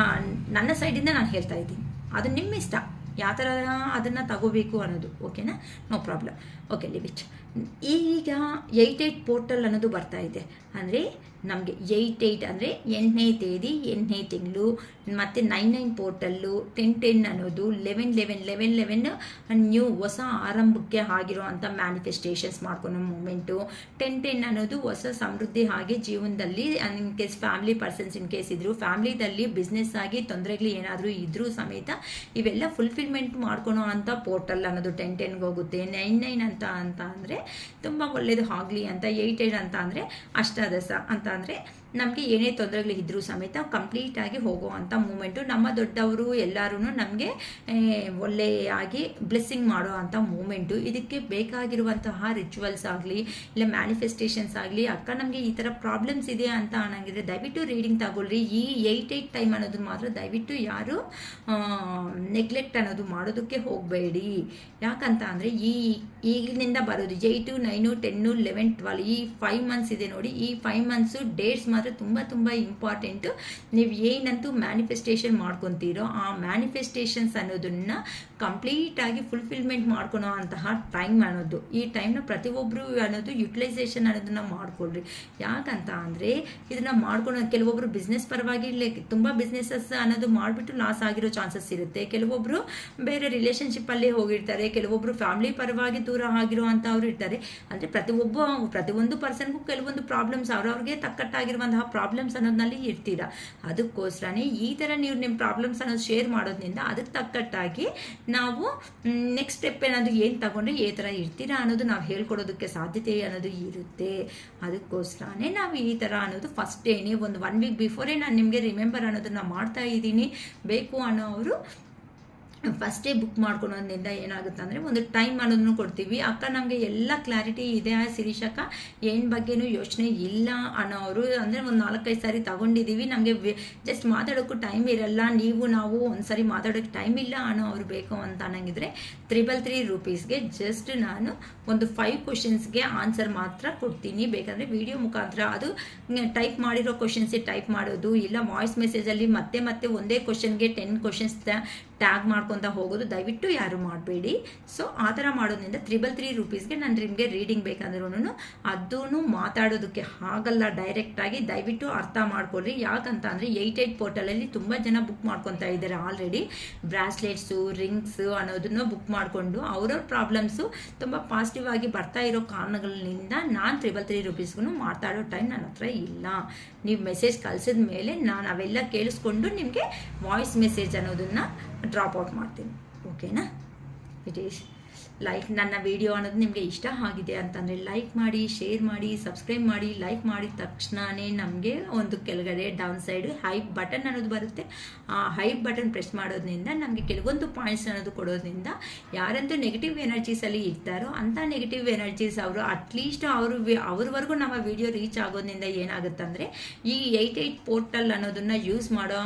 ನನ್ನ ಸೈಡಿಂದ ನಾನು ಹೇಳ್ತಾ ಇದ್ದೀನಿ. ಅದು ನಿಮ್ಮ ಇಷ್ಟ ಯಾವ ಥರ ಅದನ್ನು ತಗೋಬೇಕು ಅನ್ನೋದು. ಓಕೆನಾ, no problem. Okay leave it. ಈಗ 88 ಪೋರ್ಟಲ್ ಅನ್ನೋದು ಬರ್ತಾ ಇದೆ. ಅಂದರೆ ನಮಗೆ 88 ಅಂದರೆ 8ನೇ ತೇದಿ 8ನೇ ತಿಂಗಳು, ಮತ್ತು 99 ಪೋರ್ಟಲ್ಲು, 10 ಅನ್ನೋದು 11 ನ್ಯೂ ಹೊಸ ಆರಂಭಕ್ಕೆ ಆಗಿರೋ ಅಂಥ ಮ್ಯಾನಿಫೆಸ್ಟೇಷನ್ಸ್ ಮಾಡ್ಕೊಳೋ ಮೂಮೆಂಟು. 10 ಅನ್ನೋದು ಹೊಸ ಸಮೃದ್ಧಿ ಹಾಗೆ ಜೀವನದಲ್ಲಿ in case family persons in case ಇದ್ರು, ಫ್ಯಾಮಿಲಿದಲ್ಲಿ ಬಿಸ್ನೆಸ್ ಆಗಿ ತೊಂದರೆಗಳು ಏನಾದರೂ ಇದ್ರೂ ಸಮೇತ ಇವೆಲ್ಲ ಫುಲ್ಫಿಲ್ಮೆಂಟ್ ಮಾಡ್ಕೊಳೋ ಅಂಥ ಪೋರ್ಟಲ್ ಅನ್ನೋದು 10 ಹೋಗುತ್ತೆ. 99 ಅಂತ ಅಂದರೆ ತುಂಬ ಒಳ್ಳೆಯದು ಆಗಲಿ ಅಂತ, 88 ಅಂತ ಅಂದರೆ ಅಷ್ಟಾದಶ ಅಂತ ಅಂದರೆ ನಮಗೆ ಏನೇ ತೊಂದರೆಗಳು ಇದ್ರೂ ಸಮೇತ ಕಂಪ್ಲೀಟಾಗಿ ಹೋಗುವಂಥ ಮೂಮೆಂಟು. ನಮ್ಮ ದೊಡ್ಡವರು ಎಲ್ಲರೂ ನಮಗೆ ಒಳ್ಳೆಯಾಗಿ ಬ್ಲೆಸ್ಸಿಂಗ್ ಮಾಡೋ ಅಂಥ ಮೂಮೆಂಟು. ಇದಕ್ಕೆ ಬೇಕಾಗಿರುವಂತಹ ರಿಚುವಲ್ಸ್ ಆಗಲಿ ಇಲ್ಲ ಮ್ಯಾನಿಫೆಸ್ಟೇಷನ್ಸ್ ಆಗಲಿ, ಅಕ್ಕ ನಮಗೆ ಈ ಥರ ಪ್ರಾಬ್ಲಮ್ಸ್ ಇದೆ ಅಂತ ಅನ್ನಂಗಿದ್ರೆ ದಯವಿಟ್ಟು ರೀಡಿಂಗ್ ತಗೊಳ್ರಿ. ಈ 88 ಟೈಮ್ ಅನ್ನೋದು ಮಾತ್ರ ದಯವಿಟ್ಟು ಯಾರು ನೆಗ್ಲೆಕ್ಟ್ ಅನ್ನೋದು ಮಾಡೋದಕ್ಕೆ ಹೋಗಬೇಡಿ. ಯಾಕಂತ ಅಂದರೆ ಈಗಿನಿಂದ ಬರೋದು 8, 9, 10, 11, 12 ಈ 5 ಮಂತ್ಸ್ ಇದೆ ನೋಡಿ. ಈ 5 ಮಂತ್ಸು ಡೇಟ್ಸ್ ಮಾತ್ರ ತುಂಬ ಇಂಪಾರ್ಟೆಂಟು. ನೀವು ಏನಂತೂ ಮ್ಯಾನಿಫೆಸ್ಟೇಷನ್ ಮಾಡ್ಕೊತೀರೋ ಆ ಮ್ಯಾನಿಫೆಸ್ಟೇಷನ್ಸ್ ಅನ್ನೋದನ್ನು ಕಂಪ್ಲೀಟಾಗಿ ಫುಲ್ಫಿಲ್ಮೆಂಟ್ ಮಾಡ್ಕೊಳೋ ಅಂತಹ ಟೈಮ್ ಅನ್ನೋದು. ಈ ಟೈಮ್ನ ಪ್ರತಿಯೊಬ್ಬರು ಅನ್ನೋದು ಯುಟಿಲೈಸೇಷನ್ ಅನ್ನೋದನ್ನು ಮಾಡ್ಕೊಳ್ರಿ. ಯಾಕಂತ ಅಂದರೆ ಇದನ್ನು ಮಾಡ್ಕೊಂಡು ಕೆಲವೊಬ್ಬರು ಬಿಸ್ನೆಸ್ ಪರವಾಗಿ ತುಂಬ ಬಿಸ್ನೆಸಸ್ ಅನ್ನೋದು ಮಾಡಿಬಿಟ್ಟು ಲಾಸ್ ಆಗಿರೋ ಚಾನ್ಸಸ್ ಇರುತ್ತೆ. ಕೆಲವೊಬ್ಬರು ಬೇರೆ ರಿಲೇಷನ್ಶಿಪ್ಪಲ್ಲೇ ಹೋಗಿರ್ತಾರೆ, ಕೆಲವೊಬ್ಬರು ಫ್ಯಾಮಿಲಿ ಪರವಾಗಿ ದೂರ ಆಗಿರೋ ಅಂಥವ್ರು ಇರ್ತಾರೆ. ಅಂದರೆ ಪ್ರತಿಯೊಂದು ಪರ್ಸನ್ಗೂ ಕೆಲವೊಂದು ಪ್ರಾಬ್ಲಮ್ಸ್ ಅವ್ರವ್ರಿಗೆ ತಕ್ಕಟ್ಟಾಗಿರುವಂತಹ ಪ್ರಾಬ್ಲಮ್ಸ್ ಅನ್ನೋದ್ರಲ್ಲಿ ಇರ್ತೀರ. ಅದಕ್ಕೋಸ್ಕರನೇ ಈ ಥರ ನೀವು ನಿಮ್ಮ ಪ್ರಾಬ್ಲಮ್ಸ್ ಅನ್ನೋದು ಶೇರ್ ಮಾಡೋದ್ರಿಂದ ಅದಕ್ಕೆ ತಕ್ಕಟ್ಟಾಗಿ ನಾವು ನೆಕ್ಸ್ಟ್ ಸ್ಟೆಪ್ ಏನಾದರೂ ಏನು ತಗೊಂಡ್ರೆ ಈ ಥರ ಇರ್ತೀರಾ ಅನ್ನೋದು ನಾವು ಹೇಳ್ಕೊಡೋದಕ್ಕೆ ಸಾಧ್ಯತೆ ಅನ್ನೋದು ಇರುತ್ತೆ. ಅದಕ್ಕೋಸ್ಕರನೇ ನಾವು ಈ ಥರ ಅನ್ನೋದು ಫಸ್ಟ್ ಡೇನೇ ಒಂದು 1 ವೀಕ್ ಬಿಫೋರೇ ನಾನು ನಿಮಗೆ ರಿಮೆಂಬರ್ ಅನ್ನೋದನ್ನು ಮಾಡ್ತಾ ಇದ್ದೀನಿ. ಬೇಕು ಅನ್ನೋರು ಫಸ್ಟೇ ಬುಕ್ ಮಾಡ್ಕೊಳೋದ್ರಿಂದ ಏನಾಗುತ್ತೆ ಅಂದರೆ ಒಂದು ಟೈಮ್ ಅನ್ನೋದನ್ನು ಕೊಡ್ತೀವಿ. ಅಕ್ಕ ನಮಗೆ ಎಲ್ಲ ಕ್ಲಾರಿಟಿ ಇದೆ ಶಿರೀಷಕ್ಕ, ಏನು ಬಗ್ಗೆನೂ ಯೋಚನೆ ಇಲ್ಲ ಅನ್ನೋರು ಅಂದರೆ ಒಂದು 4-5 ಸಾರಿ ತಗೊಂಡಿದ್ದೀವಿ, ನಮಗೆ ಜಸ್ಟ್ ಮಾತಾಡೋಕ್ಕೂ ಟೈಮ್ ಇರಲ್ಲ, ನಾವು ಒಂದು ಸಾರಿ ಮಾತಾಡೋಕ್ಕೆ ಟೈಮ್ ಇಲ್ಲ ಅನ್ನೋರು ಬೇಕು ಅಂತ ಅನ್ನಂಗಿದ್ರೆ 333 ರೂಪೀಸ್ಗೆ ಜಸ್ಟ್ ನಾನು ಒಂದು 5 ಕ್ವಶನ್ಸ್ಗೆ ಆನ್ಸರ್ ಮಾತ್ರ ಕೊಡ್ತೀನಿ. ಬೇಕಂದರೆ ವಿಡಿಯೋ ಮುಖಾಂತರ ಅದು ಟೈಪ್ ಮಾಡಿರೋ ಕ್ವಶನ್ಸೇ ಟೈಪ್ ಮಾಡೋದು, ಇಲ್ಲ ವಾಯ್ಸ್ ಮೆಸೇಜಲ್ಲಿ ಮತ್ತೆ ಒಂದೇ ಕ್ವಶನ್ಗೆ 10 ಕ್ವಶನ್ಸ್ ಟ್ಯಾಗ್ ಮಾಡ್ಕೊತ ಹೋಗೋದು ದಯವಿಟ್ಟು ಯಾರು ಮಾಡಬೇಡಿ. ಸೊ ಆ ಥರ ಮಾಡೋದ್ರಿಂದ 333 ರೂಪೀಸ್ಗೆ ನಾನು ನಿಮಗೆ ರೀಡಿಂಗ್ ಬೇಕಂದ್ರೂ ಅದೂ ಮಾತಾಡೋದಕ್ಕೆ ಆಗಲ್ಲ ಡೈರೆಕ್ಟಾಗಿ. ದಯವಿಟ್ಟು ಅರ್ಥ ಮಾಡ್ಕೊಳ್ರಿ. ಯಾಕಂತ ಅಂದರೆ 88 ಪೋರ್ಟಲಲ್ಲಿ ತುಂಬ ಜನ ಬುಕ್ ಮಾಡ್ಕೊತಾ ಇದ್ದಾರೆ ಆಲ್ರೆಡಿ. ಬ್ರಾಸ್ಲೆಟ್ಸು, ರಿಂಗ್ಸು ಅನ್ನೋದನ್ನು ಬುಕ್ ಮಾಡಿಕೊಂಡು ಅವ್ರವ್ರ ಪ್ರಾಬ್ಲಮ್ಸು ತುಂಬ ಪಾಸಿಟಿವ್ ಆಗಿ ಬರ್ತಾ ಇರೋ ಕಾರಣಗಳಿಂದ ನಾನು 333 ರೂಪೀಸ್ಗೂ ಮಾತಾಡೋ ಟೈಮ್ ನನ್ನ ಹತ್ರ ಇಲ್ಲ. ನೀವು ಮೆಸೇಜ್ ಕಳಿಸಿದ ಮೇಲೆ ನಾನು ಅವೆಲ್ಲ ಕೇಳಿಸ್ಕೊಂಡು ನಿಮಗೆ ವಾಯ್ಸ್ ಮೆಸೇಜ್ ಅನ್ನೋದನ್ನು ಡ್ರಾಪ್ ಔಟ್ ಮಾಡ್ತೀನಿ. ಓಕೆನಾ? ಇಟ್ ಈಸ್ ಲೈಕ್ ನನ್ನ ವಿಡಿಯೋ ಅನ್ನೋದು ನಿಮಗೆ ಇಷ್ಟ ಆಗಿದೆ ಅಂತಂದರೆ ಲೈಕ್ ಮಾಡಿ, ಶೇರ್ ಮಾಡಿ, ಸಬ್ಸ್ಕ್ರೈಬ್ ಮಾಡಿ. ಲೈಕ್ ಮಾಡಿದ ತಕ್ಷಣವೇ ನಮಗೆ ಒಂದು ಕೆಳಗಡೆ ಡೌನ್ ಸೈಡ್ ಹೈಪ್ ಬಟನ್ ಅನ್ನೋದು ಬರುತ್ತೆ. ಆ ಹೈಪ್ ಬಟನ್ ಪ್ರೆಸ್ ಮಾಡೋದ್ರಿಂದ ನಮಗೆ ಕೆಲವೊಂದು ಪಾಯಿಂಟ್ಸ್ ಅನ್ನೋದು ಕೊಡೋದ್ರಿಂದ ಯಾರಂತೂ ನೆಗೆಟಿವ್ ಎನರ್ಜೀಸಲ್ಲಿ ಇರ್ತಾರೋ ಅಂಥ ನೆಗೆಟಿವ್ ಎನರ್ಜೀಸ್ ಅವರು ಅಟ್ಲೀಸ್ಟ್ ಅವ್ರವರೆಗೂ ನಮ್ಮ ವಿಡಿಯೋ ರೀಚ್ ಆಗೋದ್ರಿಂದ ಏನಾಗುತ್ತಂದರೆ ಈ 88 ಪೋರ್ಟಲ್ ಅನ್ನೋದನ್ನು ಯೂಸ್ ಮಾಡೋ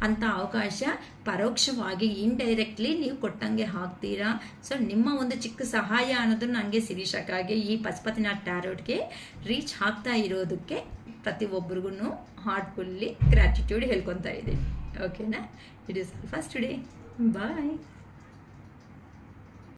ಅಂಥ ಅವಕಾಶ ಪರೋಕ್ಷವಾಗಿ ಇಂಡೈರೆಕ್ಟ್ಲಿ ನೀವು ಕೊಟ್ಟಂಗೆ ಹಾಕ್ತೀರಾ. ಸೊ ನಿಮ್ಮ ಒಂದು ಚಿಕ್ಕ ಸಹಾಯ ಅನ್ನೋದು ನನಗೆ ಶಿರೀಷಕ್ಕಾಗಿ ಈ ಪಶುಪತಿನಾಥ್ ಟ್ಯಾರೋಟ್ಗೆ ರೀಚ್ ಆಗ್ತಾ ಇರೋದಕ್ಕೆ ಪ್ರತಿಯೊಬ್ಬರಿಗೂ ಹಾರ್ಟ್ಫುಲ್ಲಿ ಗ್ರ್ಯಾಟಿಟ್ಯೂಡ್ ಹೇಳ್ಕೊತಾ ಇದ್ದೀನಿ. ಓಕೆನಾ? It is first today. Bye.